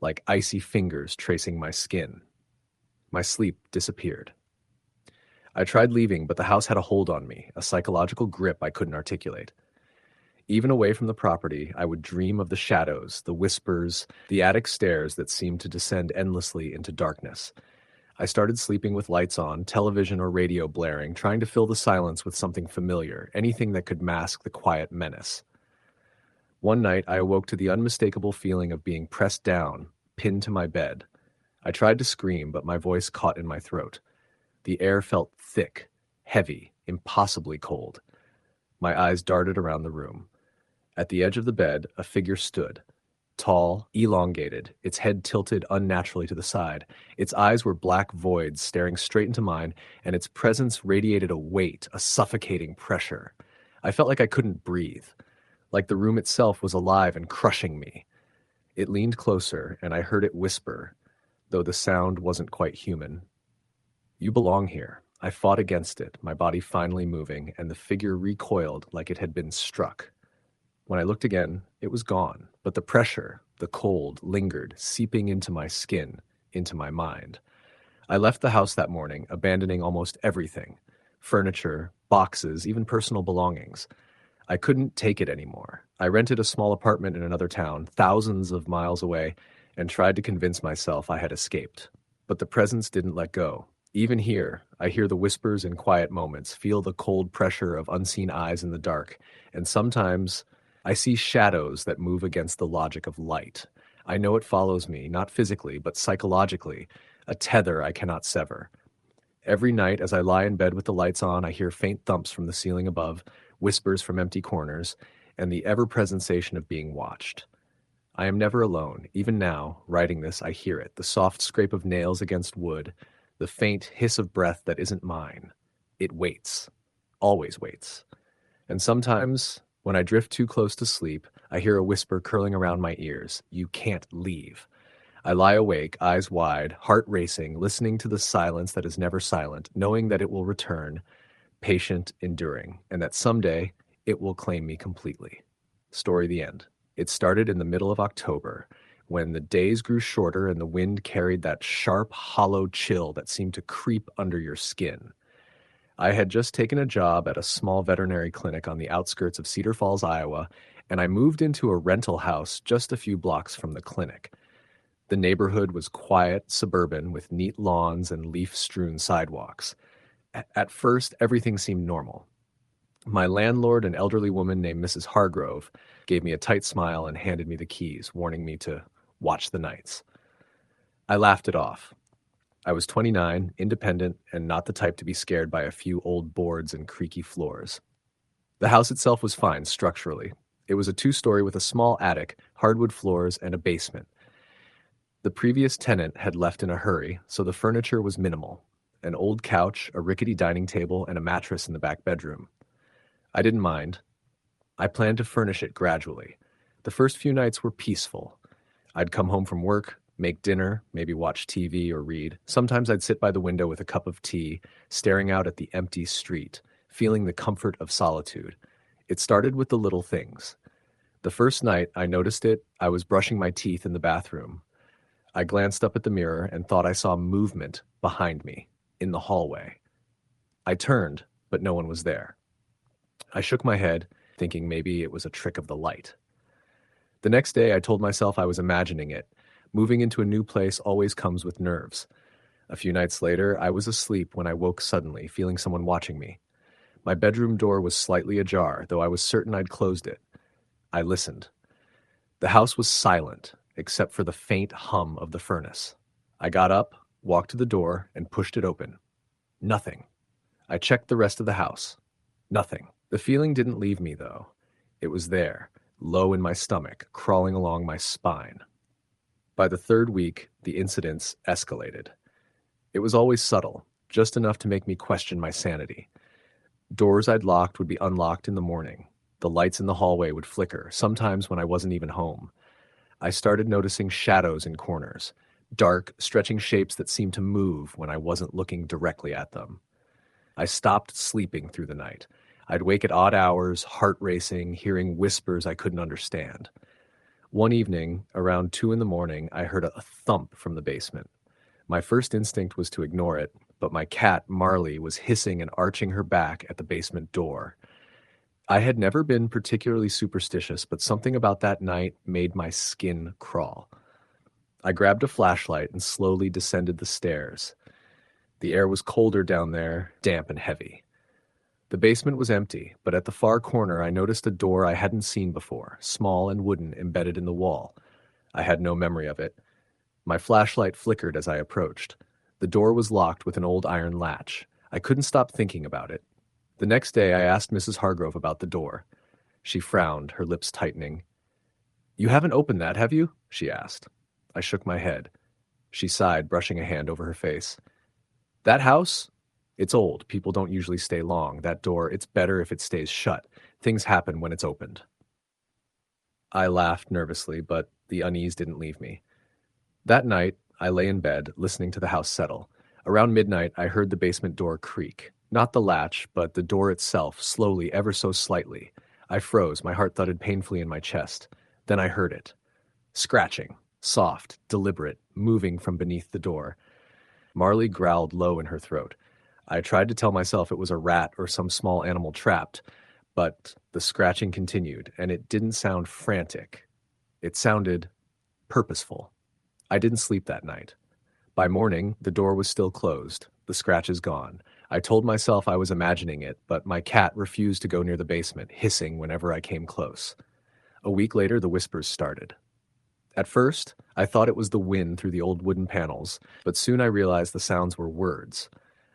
like icy fingers tracing my skin. My sleep disappeared. I tried leaving, but the house had a hold on me, a psychological grip I couldn't articulate. Even away from the property, I would dream of the shadows, the whispers, the attic stairs that seemed to descend endlessly into darkness. I started sleeping with lights on, television or radio blaring, trying to fill the silence with something familiar, anything that could mask the quiet menace. One night, I awoke to the unmistakable feeling of being pressed down, pinned to my bed. I tried to scream, but my voice caught in my throat. The air felt thick, heavy, impossibly cold. My eyes darted around the room. At the edge of the bed, a figure stood. Tall, elongated, its head tilted unnaturally to the side. Its eyes were black voids staring straight into mine, and its presence radiated a weight, a suffocating pressure. I felt like I couldn't breathe, like the room itself was alive and crushing me. It leaned closer, and I heard it whisper, though the sound wasn't quite human. "You belong here." I fought against it, my body finally moving, and the figure recoiled like it had been struck. When I looked again, it was gone, but the pressure, the cold, lingered, seeping into my skin, into my mind. I left the house that morning, abandoning almost everything. furniture, boxes, even personal belongings. I couldn't take it anymore. I rented a small apartment in another town, thousands of miles away, and tried to convince myself I had escaped. But the presence didn't let go. Even here, I hear the whispers in quiet moments, feel the cold pressure of unseen eyes in the dark, and sometimes I see shadows that move against the logic of light. I know it follows me, not physically, but psychologically, a tether I cannot sever. Every night, as I lie in bed with the lights on, I hear faint thumps from the ceiling above, whispers from empty corners, and the ever-present sensation of being watched. I am never alone. Even now, writing this, I hear it, the soft scrape of nails against wood, the faint hiss of breath that isn't mine. It waits, always waits. And sometimes, when I drift too close to sleep, I hear a whisper curling around my ears. You can't leave. I lie awake, eyes wide, heart racing, listening to the silence that is never silent, knowing that it will return, patient, enduring, and that someday it will claim me completely. Story the end. It started in the middle of October, when the days grew shorter and the wind carried that sharp, hollow chill that seemed to creep under your skin. I had just taken a job at a small veterinary clinic on the outskirts of Cedar Falls, Iowa, and I moved into a rental house just a few blocks from the clinic. The neighborhood was quiet, suburban, with neat lawns and leaf-strewn sidewalks. At first, everything seemed normal. My landlord, an elderly woman named Mrs. Hargrove, gave me a tight smile and handed me the keys, warning me to watch the nights. I laughed it off. I was 29, independent, and not the type to be scared by a few old boards and creaky floors. The house itself was fine structurally. It was a two-story with a small attic, hardwood floors, and a basement. The previous tenant had left in a hurry, so the furniture was minimal. An old couch, a rickety dining table, and a mattress in the back bedroom. I didn't mind. I planned to furnish it gradually. The first few nights were peaceful. I'd come home from work, make dinner, maybe watch TV or read. Sometimes I'd sit by the window with a cup of tea, staring out at the empty street, feeling the comfort of solitude. It started with the little things. The first night I noticed it, I was brushing my teeth in the bathroom. I glanced up at the mirror and thought I saw movement behind me, in the hallway. I turned, but no one was there. I shook my head, thinking maybe it was a trick of the light. The next day I told myself I was imagining it. Moving into a new place always comes with nerves. A few nights later, I was asleep when I woke suddenly, feeling someone watching me. My bedroom door was slightly ajar, though I was certain I'd closed it. I listened. The house was silent, except for the faint hum of the furnace. I got up, walked to the door, and pushed it open. Nothing. I checked the rest of the house. Nothing. The feeling didn't leave me, though. It was there, low in my stomach, crawling along my spine. By the third week, the incidents escalated. It was always subtle, just enough to make me question my sanity. Doors I'd locked would be unlocked in the morning. The lights in the hallway would flicker, sometimes when I wasn't even home. I started noticing shadows in corners, dark, stretching shapes that seemed to move when I wasn't looking directly at them. I stopped sleeping through the night. I'd wake at odd hours, heart racing, hearing whispers I couldn't understand. One evening, around 2 a.m, I heard a thump from the basement. My first instinct was to ignore it, but my cat, Marley, was hissing and arching her back at the basement door. I had never been particularly superstitious, but something about that night made my skin crawl. I grabbed a flashlight and slowly descended the stairs. The air was colder down there, damp and heavy. The basement was empty, but at the far corner I noticed a door I hadn't seen before, small and wooden, embedded in the wall. I had no memory of it. My flashlight flickered as I approached. The door was locked with an old iron latch. I couldn't stop thinking about it. The next day I asked Mrs. Hargrove about the door. She frowned, her lips tightening. "You haven't opened that, have you?" she asked. I shook my head. She sighed, brushing a hand over her face. "That house? It's old. People don't usually stay long. That door, it's better if it stays shut. Things happen when it's opened." I laughed nervously, but the unease didn't leave me. That night, I lay in bed, listening to the house settle. Around midnight, I heard the basement door creak. Not the latch, but the door itself, slowly, ever so slightly. I froze, my heart thudded painfully in my chest. Then I heard it. Scratching, soft, deliberate, moving from beneath the door. Marley growled low in her throat. I tried to tell myself it was a rat or some small animal trapped, but the scratching continued, and it didn't sound frantic. It sounded purposeful. I didn't sleep that night. By morning, the door was still closed, the scratches gone. I told myself I was imagining it, but my cat refused to go near the basement, hissing whenever I came close. A week later, the whispers started. At first, I thought it was the wind through the old wooden panels, but soon I realized the sounds were words.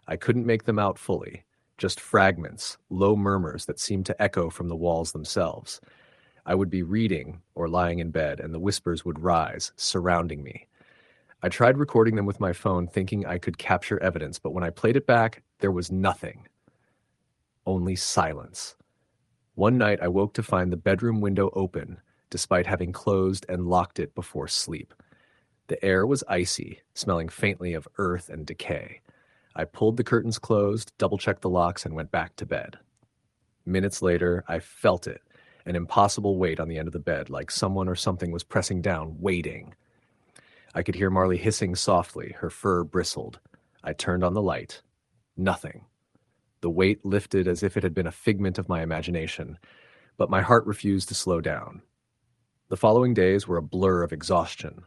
I couldn't make them out fully, just fragments, low murmurs that seemed to echo from the walls themselves. I would be reading or lying in bed, and the whispers would rise, surrounding me. I tried recording them with my phone, thinking I could capture evidence, but when I played it back, there was nothing. Only silence. One night, I woke to find the bedroom window open, despite having closed and locked it before sleep. The air was icy, smelling faintly of earth and decay. I pulled the curtains closed, double-checked the locks, and went back to bed. Minutes later, I felt it, an impossible weight on the end of the bed, like someone or something was pressing down, waiting. I could hear Marley hissing softly, her fur bristled. I turned on the light. Nothing. The weight lifted as if it had been a figment of my imagination, but my heart refused to slow down. The following days were a blur of exhaustion.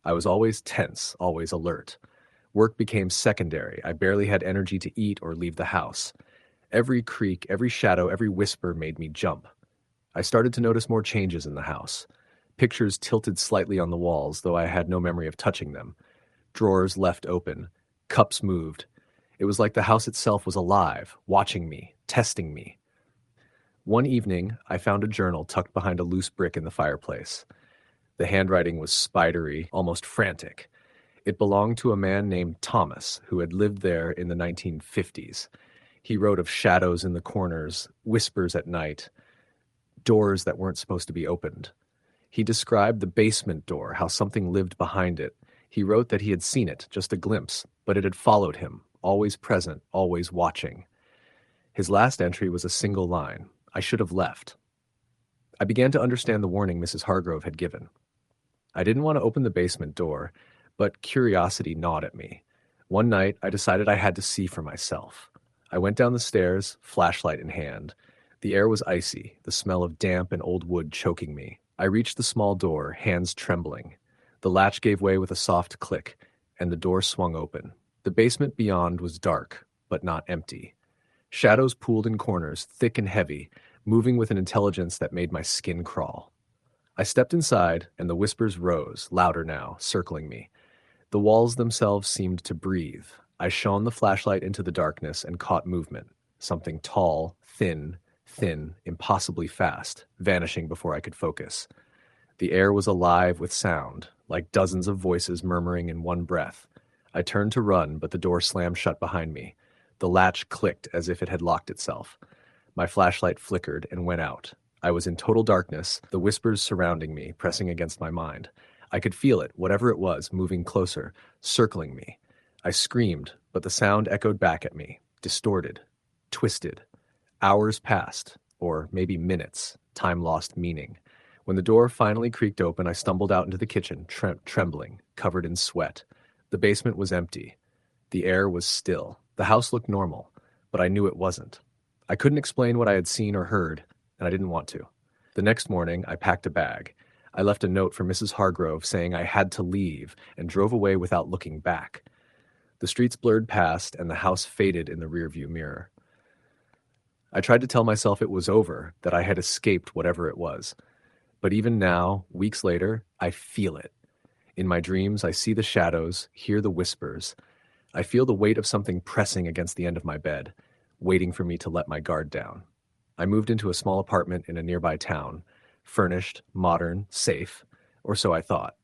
I was always tense, always alert. Work became secondary. I barely had energy to eat or leave the house. Every creak, every shadow, every whisper made me jump. I started to notice more changes in the house. Pictures tilted slightly on the walls, though I had no memory of touching them. Drawers left open. Cups moved. It was like the house itself was alive, watching me, testing me. One evening, I found a journal tucked behind a loose brick in the fireplace. The handwriting was spidery, almost frantic. It belonged to a man named Thomas, who had lived there in the 1950s. He wrote of shadows in the corners, whispers at night, doors that weren't supposed to be opened. He described the basement door, how something lived behind it. He wrote that he had seen it, just a glimpse, but it had followed him, always present, always watching. His last entry was a single line: I should have left. I began to understand the warning Mrs. Hargrove had given. I didn't want to open the basement door, but curiosity gnawed at me. One night, I decided I had to see for myself. I went down the stairs, flashlight in hand. The air was icy, the smell of damp and old wood choking me. I reached the small door, hands trembling. The latch gave way with a soft click, and the door swung open. The basement beyond was dark, but not empty. Shadows pooled in corners, thick and heavy, moving with an intelligence that made my skin crawl. I stepped inside, and the whispers rose, louder now, circling me. The walls themselves seemed to breathe. I shone the flashlight into the darkness and caught movement. Something tall, thin, impossibly fast, vanishing before I could focus. The air was alive with sound, like dozens of voices murmuring in one breath. I turned to run, but the door slammed shut behind me. The latch clicked as if it had locked itself. My flashlight flickered and went out. I was in total darkness, the whispers surrounding me, pressing against my mind. I could feel it, whatever it was, moving closer, circling me. I screamed, but the sound echoed back at me, distorted, twisted. Hours passed, or maybe minutes, time lost meaning. When the door finally creaked open, I stumbled out into the kitchen, trembling, covered in sweat. The basement was empty. The air was still. The house looked normal, but I knew it wasn't. I couldn't explain what I had seen or heard, and I didn't want to. The next morning, I packed a bag. I left a note for Mrs. Hargrove saying I had to leave and drove away without looking back. The streets blurred past, and the house faded in the rearview mirror. I tried to tell myself it was over, that I had escaped whatever it was. But even now, weeks later, I feel it. In my dreams, I see the shadows, hear the whispers. I feel the weight of something pressing against the end of my bed, waiting for me to let my guard down. I moved into a small apartment in a nearby town, furnished, modern, safe, or so I thought.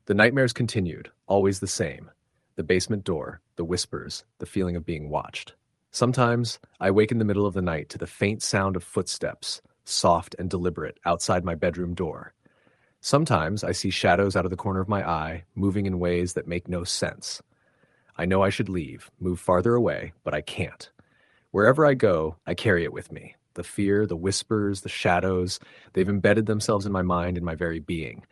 The nightmares continued, always the same. The basement door, the whispers, the feeling of being watched. Sometimes I wake in the middle of the night to the faint sound of footsteps, soft and deliberate, outside my bedroom door. Sometimes I see shadows out of the corner of my eye, moving in ways that make no sense. I know I should leave, move farther away, but I can't. Wherever I go, I carry it with me. The fear, the whispers, the shadows, they've embedded themselves in my mind and my very being.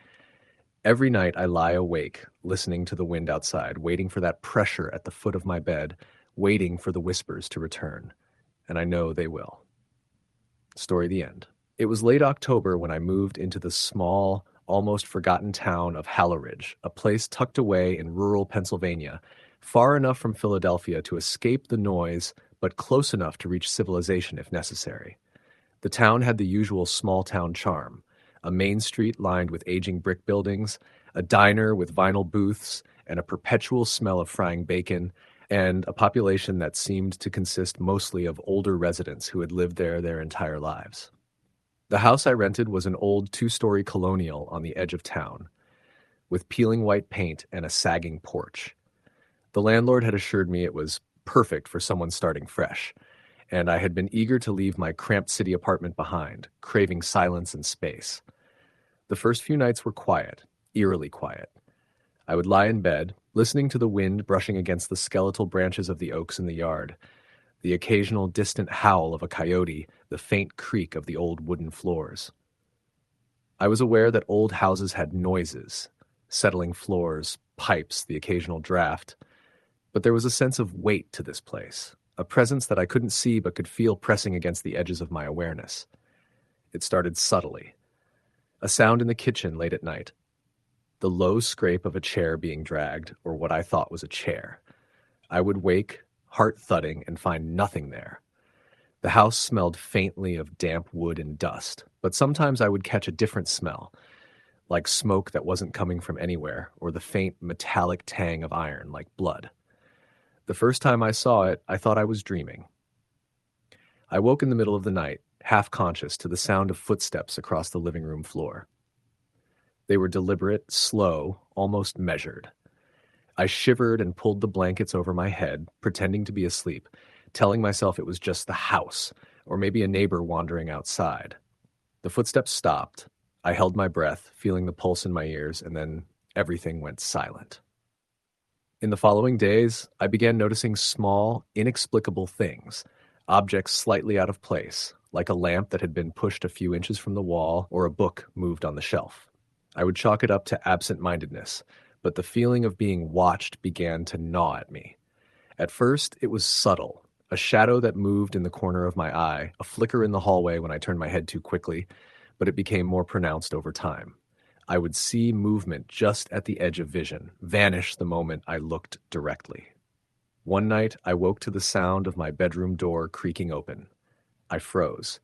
Every night I lie awake, listening to the wind outside, waiting for that pressure at the foot of my bed, waiting for the whispers to return, and I know they will. Story the end. It was late October when I moved into the small, almost forgotten town of Halloridge, a place tucked away in rural Pennsylvania, far enough from Philadelphia to escape the noise, but close enough to reach civilization if necessary. The town had the usual small-town charm: a main street lined with aging brick buildings, a diner with vinyl booths, and a perpetual smell of frying bacon, and a population that seemed to consist mostly of older residents who had lived there their entire lives. The house I rented was an old two-story colonial on the edge of town, with peeling white paint and a sagging porch. The landlord had assured me it was perfect for someone starting fresh, and I had been eager to leave my cramped city apartment behind, craving silence and space. The first few nights were quiet, eerily quiet. I would lie in bed, listening to the wind brushing against the skeletal branches of the oaks in the yard, the occasional distant howl of a coyote, the faint creak of the old wooden floors. I was aware that old houses had noises, settling floors, pipes, the occasional draft, but there was a sense of weight to this place, a presence that I couldn't see but could feel pressing against the edges of my awareness. It started subtly. A sound in the kitchen late at night. The low scrape of a chair being dragged, or what I thought was a chair. I would wake, heart thudding, and find nothing there. The house smelled faintly of damp wood and dust, but sometimes I would catch a different smell, like smoke that wasn't coming from anywhere, or the faint metallic tang of iron, like blood. The first time I saw it, I thought I was dreaming. I woke in the middle of the night, half conscious, to the sound of footsteps across the living room floor. They were deliberate, slow, almost measured. I shivered and pulled the blankets over my head, pretending to be asleep, telling myself it was just the house, or maybe a neighbor wandering outside. The footsteps stopped. I held my breath, feeling the pulse in my ears, and then everything went silent. In the following days, I began noticing small, inexplicable things, objects slightly out of place, like a lamp that had been pushed a few inches from the wall or a book moved on the shelf. I would chalk it up to absent-mindedness, but the feeling of being watched began to gnaw at me. At first, it was subtle, a shadow that moved in the corner of my eye, a flicker in the hallway when I turned my head too quickly, but it became more pronounced over time. I would see movement just at the edge of vision, vanish the moment I looked directly. One night, I woke to the sound of my bedroom door creaking open. I froze,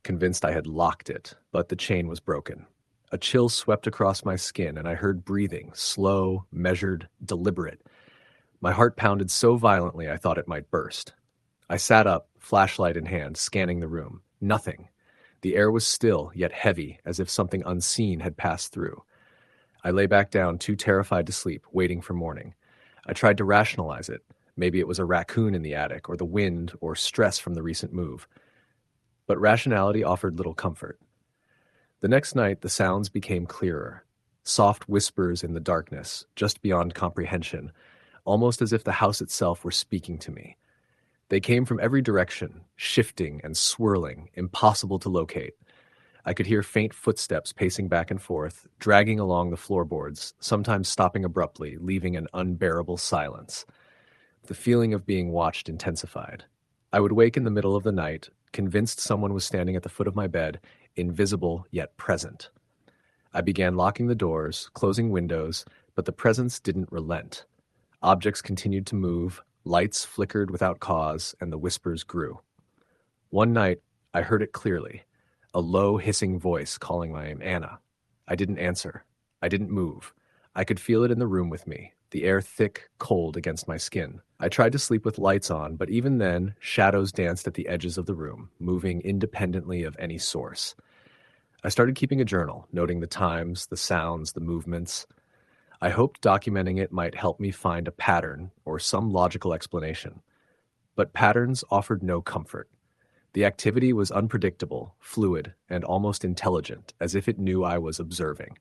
convinced I had locked it, but the chain was broken. A chill swept across my skin, and I heard breathing, slow, measured, deliberate. My heart pounded so violently I thought it might burst. I sat up, flashlight in hand, scanning the room. Nothing. The air was still, yet heavy, as if something unseen had passed through. I lay back down, too terrified to sleep, waiting for morning. I tried to rationalize it. Maybe it was a raccoon in the attic, or the wind, or stress from the recent move. But rationality offered little comfort. The next night, the sounds became clearer. Soft whispers in the darkness, just beyond comprehension, almost as if the house itself were speaking to me. They came from every direction, shifting and swirling, impossible to locate. I could hear faint footsteps pacing back and forth, dragging along the floorboards, sometimes stopping abruptly, leaving an unbearable silence. The feeling of being watched intensified. I would wake in the middle of the night, convinced someone was standing at the foot of my bed, invisible yet present. I began locking the doors, closing windows, but the presence didn't relent. Objects continued to move, lights flickered without cause, and the whispers grew. One night, I heard it clearly, a low, hissing voice calling my name, Anna. I didn't answer. I didn't move. I could feel it in the room with me, the air thick, cold against my skin. I tried to sleep with lights on, but even then, shadows danced at the edges of the room, moving independently of any source. I started keeping a journal, noting the times, the sounds, the movements. I hoped documenting it might help me find a pattern or some logical explanation. But patterns offered no comfort. The activity was unpredictable, fluid, and almost intelligent, as if it knew I was observing.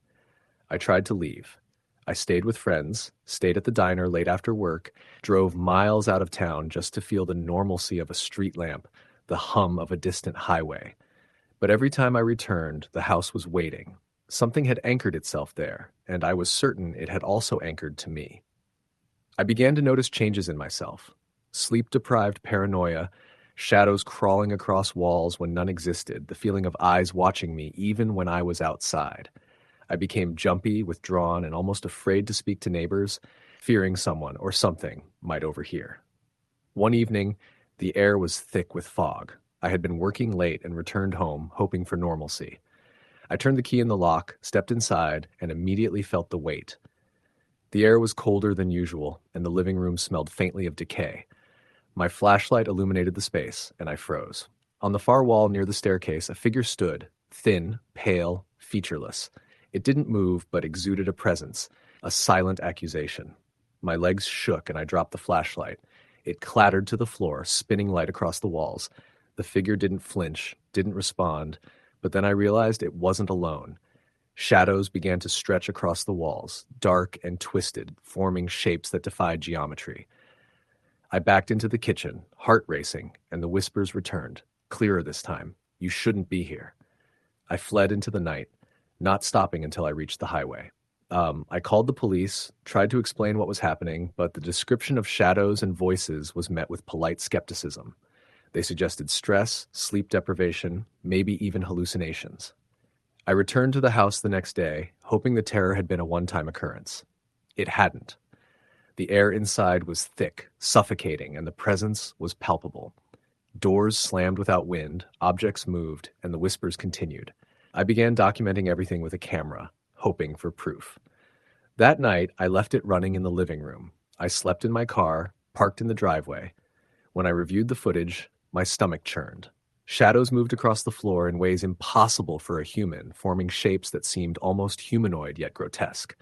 I tried to leave. I stayed with friends, stayed at the diner late after work, drove miles out of town just to feel the normalcy of a street lamp, the hum of a distant highway. But every time I returned, the house was waiting. Something had anchored itself there, and I was certain it had also anchored to me. I began to notice changes in myself. Sleep-deprived paranoia, shadows crawling across walls when none existed, the feeling of eyes watching me even when I was outside. I became jumpy, withdrawn, and almost afraid to speak to neighbors, fearing someone or something might overhear. One evening, the air was thick with fog. I had been working late and returned home, hoping for normalcy. I turned the key in the lock, stepped inside, and immediately felt the weight. The air was colder than usual, and the living room smelled faintly of decay. My flashlight illuminated the space, and I froze. On the far wall near the staircase, a figure stood, thin, pale, featureless. It didn't move, but exuded a presence, a silent accusation. My legs shook, and I dropped the flashlight. It clattered to the floor, spinning light across the walls. The figure didn't flinch, didn't respond, but then I realized it wasn't alone. Shadows began to stretch across the walls, dark and twisted, forming shapes that defied geometry. I backed into the kitchen, heart racing, and the whispers returned, clearer this time. You shouldn't be here. I fled into the night, not stopping until I reached the highway. I called the police, tried to explain what was happening, but the description of shadows and voices was met with polite skepticism. They suggested stress, sleep deprivation, maybe even hallucinations. I returned to the house the next day, hoping the terror had been a one-time occurrence. It hadn't. The air inside was thick, suffocating, and the presence was palpable. Doors slammed without wind, objects moved, and the whispers continued. I began documenting everything with a camera, hoping for proof. That night, I left it running in the living room. I slept in my car, parked in the driveway. When I reviewed the footage, my stomach churned. Shadows moved across the floor in ways impossible for a human, forming shapes that seemed almost humanoid yet grotesque.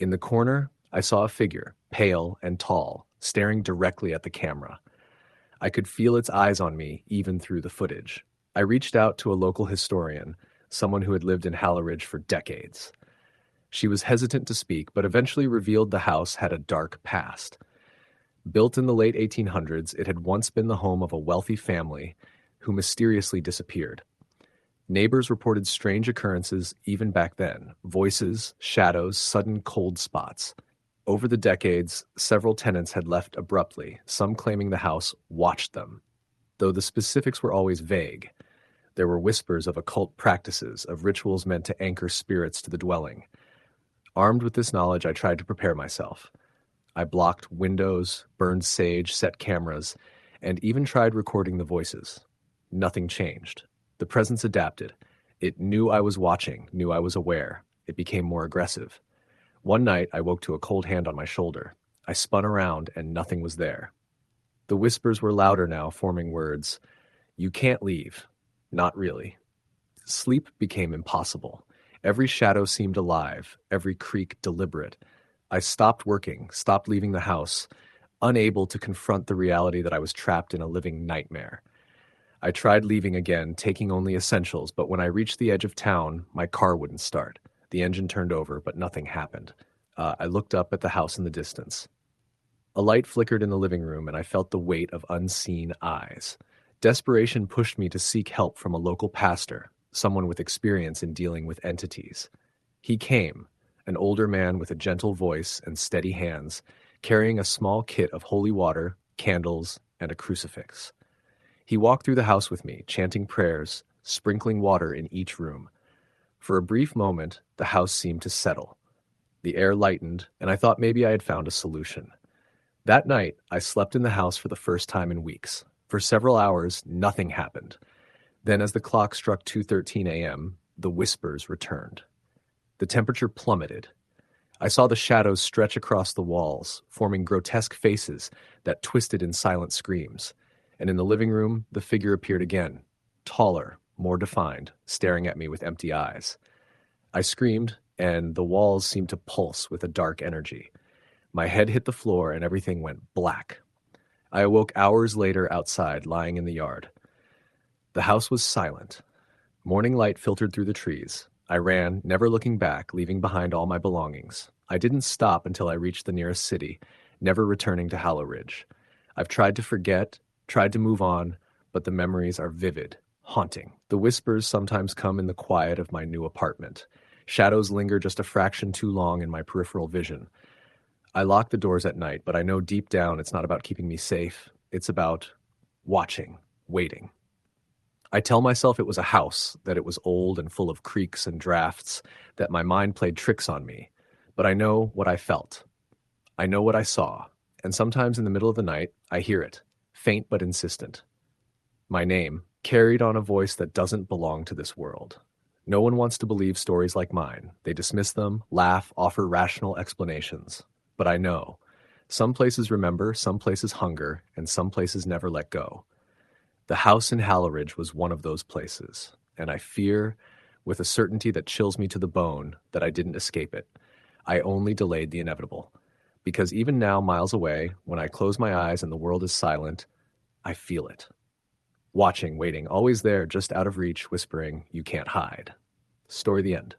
In the corner, I saw a figure, pale and tall, staring directly at the camera. I could feel its eyes on me, even through the footage. I reached out to a local historian, someone who had lived in Halleridge for decades. She was hesitant to speak, but eventually revealed the house had a dark past. Built in the late 1800s, it had once been the home of a wealthy family who mysteriously disappeared. Neighbors reported strange occurrences even back then: voices, shadows, sudden cold spots. Over the decades, several tenants had left abruptly, some claiming the house watched them. Though the specifics were always vague, there were whispers of occult practices, of rituals meant to anchor spirits to the dwelling. Armed with this knowledge, I tried to prepare myself. I blocked windows, burned sage, set cameras, and even tried recording the voices. Nothing changed. The presence adapted. It knew I was watching, knew I was aware. It became more aggressive. One night, I woke to a cold hand on my shoulder. I spun around, and nothing was there. The whispers were louder now, forming words. You can't leave. Not really. Sleep became impossible. Every shadow seemed alive, every creak deliberate. I stopped working, stopped leaving the house, unable to confront the reality that I was trapped in a living nightmare. I tried leaving again, taking only essentials, but when I reached the edge of town, my car wouldn't start. The engine turned over, but nothing happened. I looked up at the house in the distance. A light flickered in the living room, and I felt the weight of unseen eyes. Desperation pushed me to seek help from a local pastor, someone with experience in dealing with entities. He came, an older man with a gentle voice and steady hands, carrying a small kit of holy water, candles, and a crucifix. He walked through the house with me, chanting prayers, sprinkling water in each room. For a brief moment, the house seemed to settle. The air lightened, and I thought maybe I had found a solution. That night, I slept in the house for the first time in weeks. For several hours, nothing happened. Then as the clock struck 2:13 a.m., the whispers returned. The temperature plummeted. I saw the shadows stretch across the walls, forming grotesque faces that twisted in silent screams. And in the living room, the figure appeared again, taller, more defined, staring at me with empty eyes. I screamed, and the walls seemed to pulse with a dark energy. My head hit the floor, and everything went black. I awoke hours later outside, lying in the yard. The house was silent. Morning light filtered through the trees. I ran, never looking back, leaving behind all my belongings. I didn't stop until I reached the nearest city, never returning to Hallow Ridge. I've tried to forget, tried to move on, but the memories are vivid, haunting. The whispers sometimes come in the quiet of my new apartment. Shadows linger just a fraction too long in my peripheral vision. I lock the doors at night, but I know deep down it's not about keeping me safe. It's about watching, waiting. I tell myself it was a house, that it was old and full of creaks and drafts, that my mind played tricks on me. But I know what I felt. I know what I saw. And sometimes in the middle of the night, I hear it, faint but insistent. My name, carried on a voice that doesn't belong to this world. No one wants to believe stories like mine. They dismiss them, laugh, offer rational explanations. But I know. Some places remember, some places hunger, and some places never let go. The house in Halleridge was one of those places, and I fear, with a certainty that chills me to the bone, that I didn't escape it. I only delayed the inevitable. Because even now, miles away, when I close my eyes and the world is silent, I feel it. Watching, waiting, always there, just out of reach, whispering, "You can't hide." Story the end.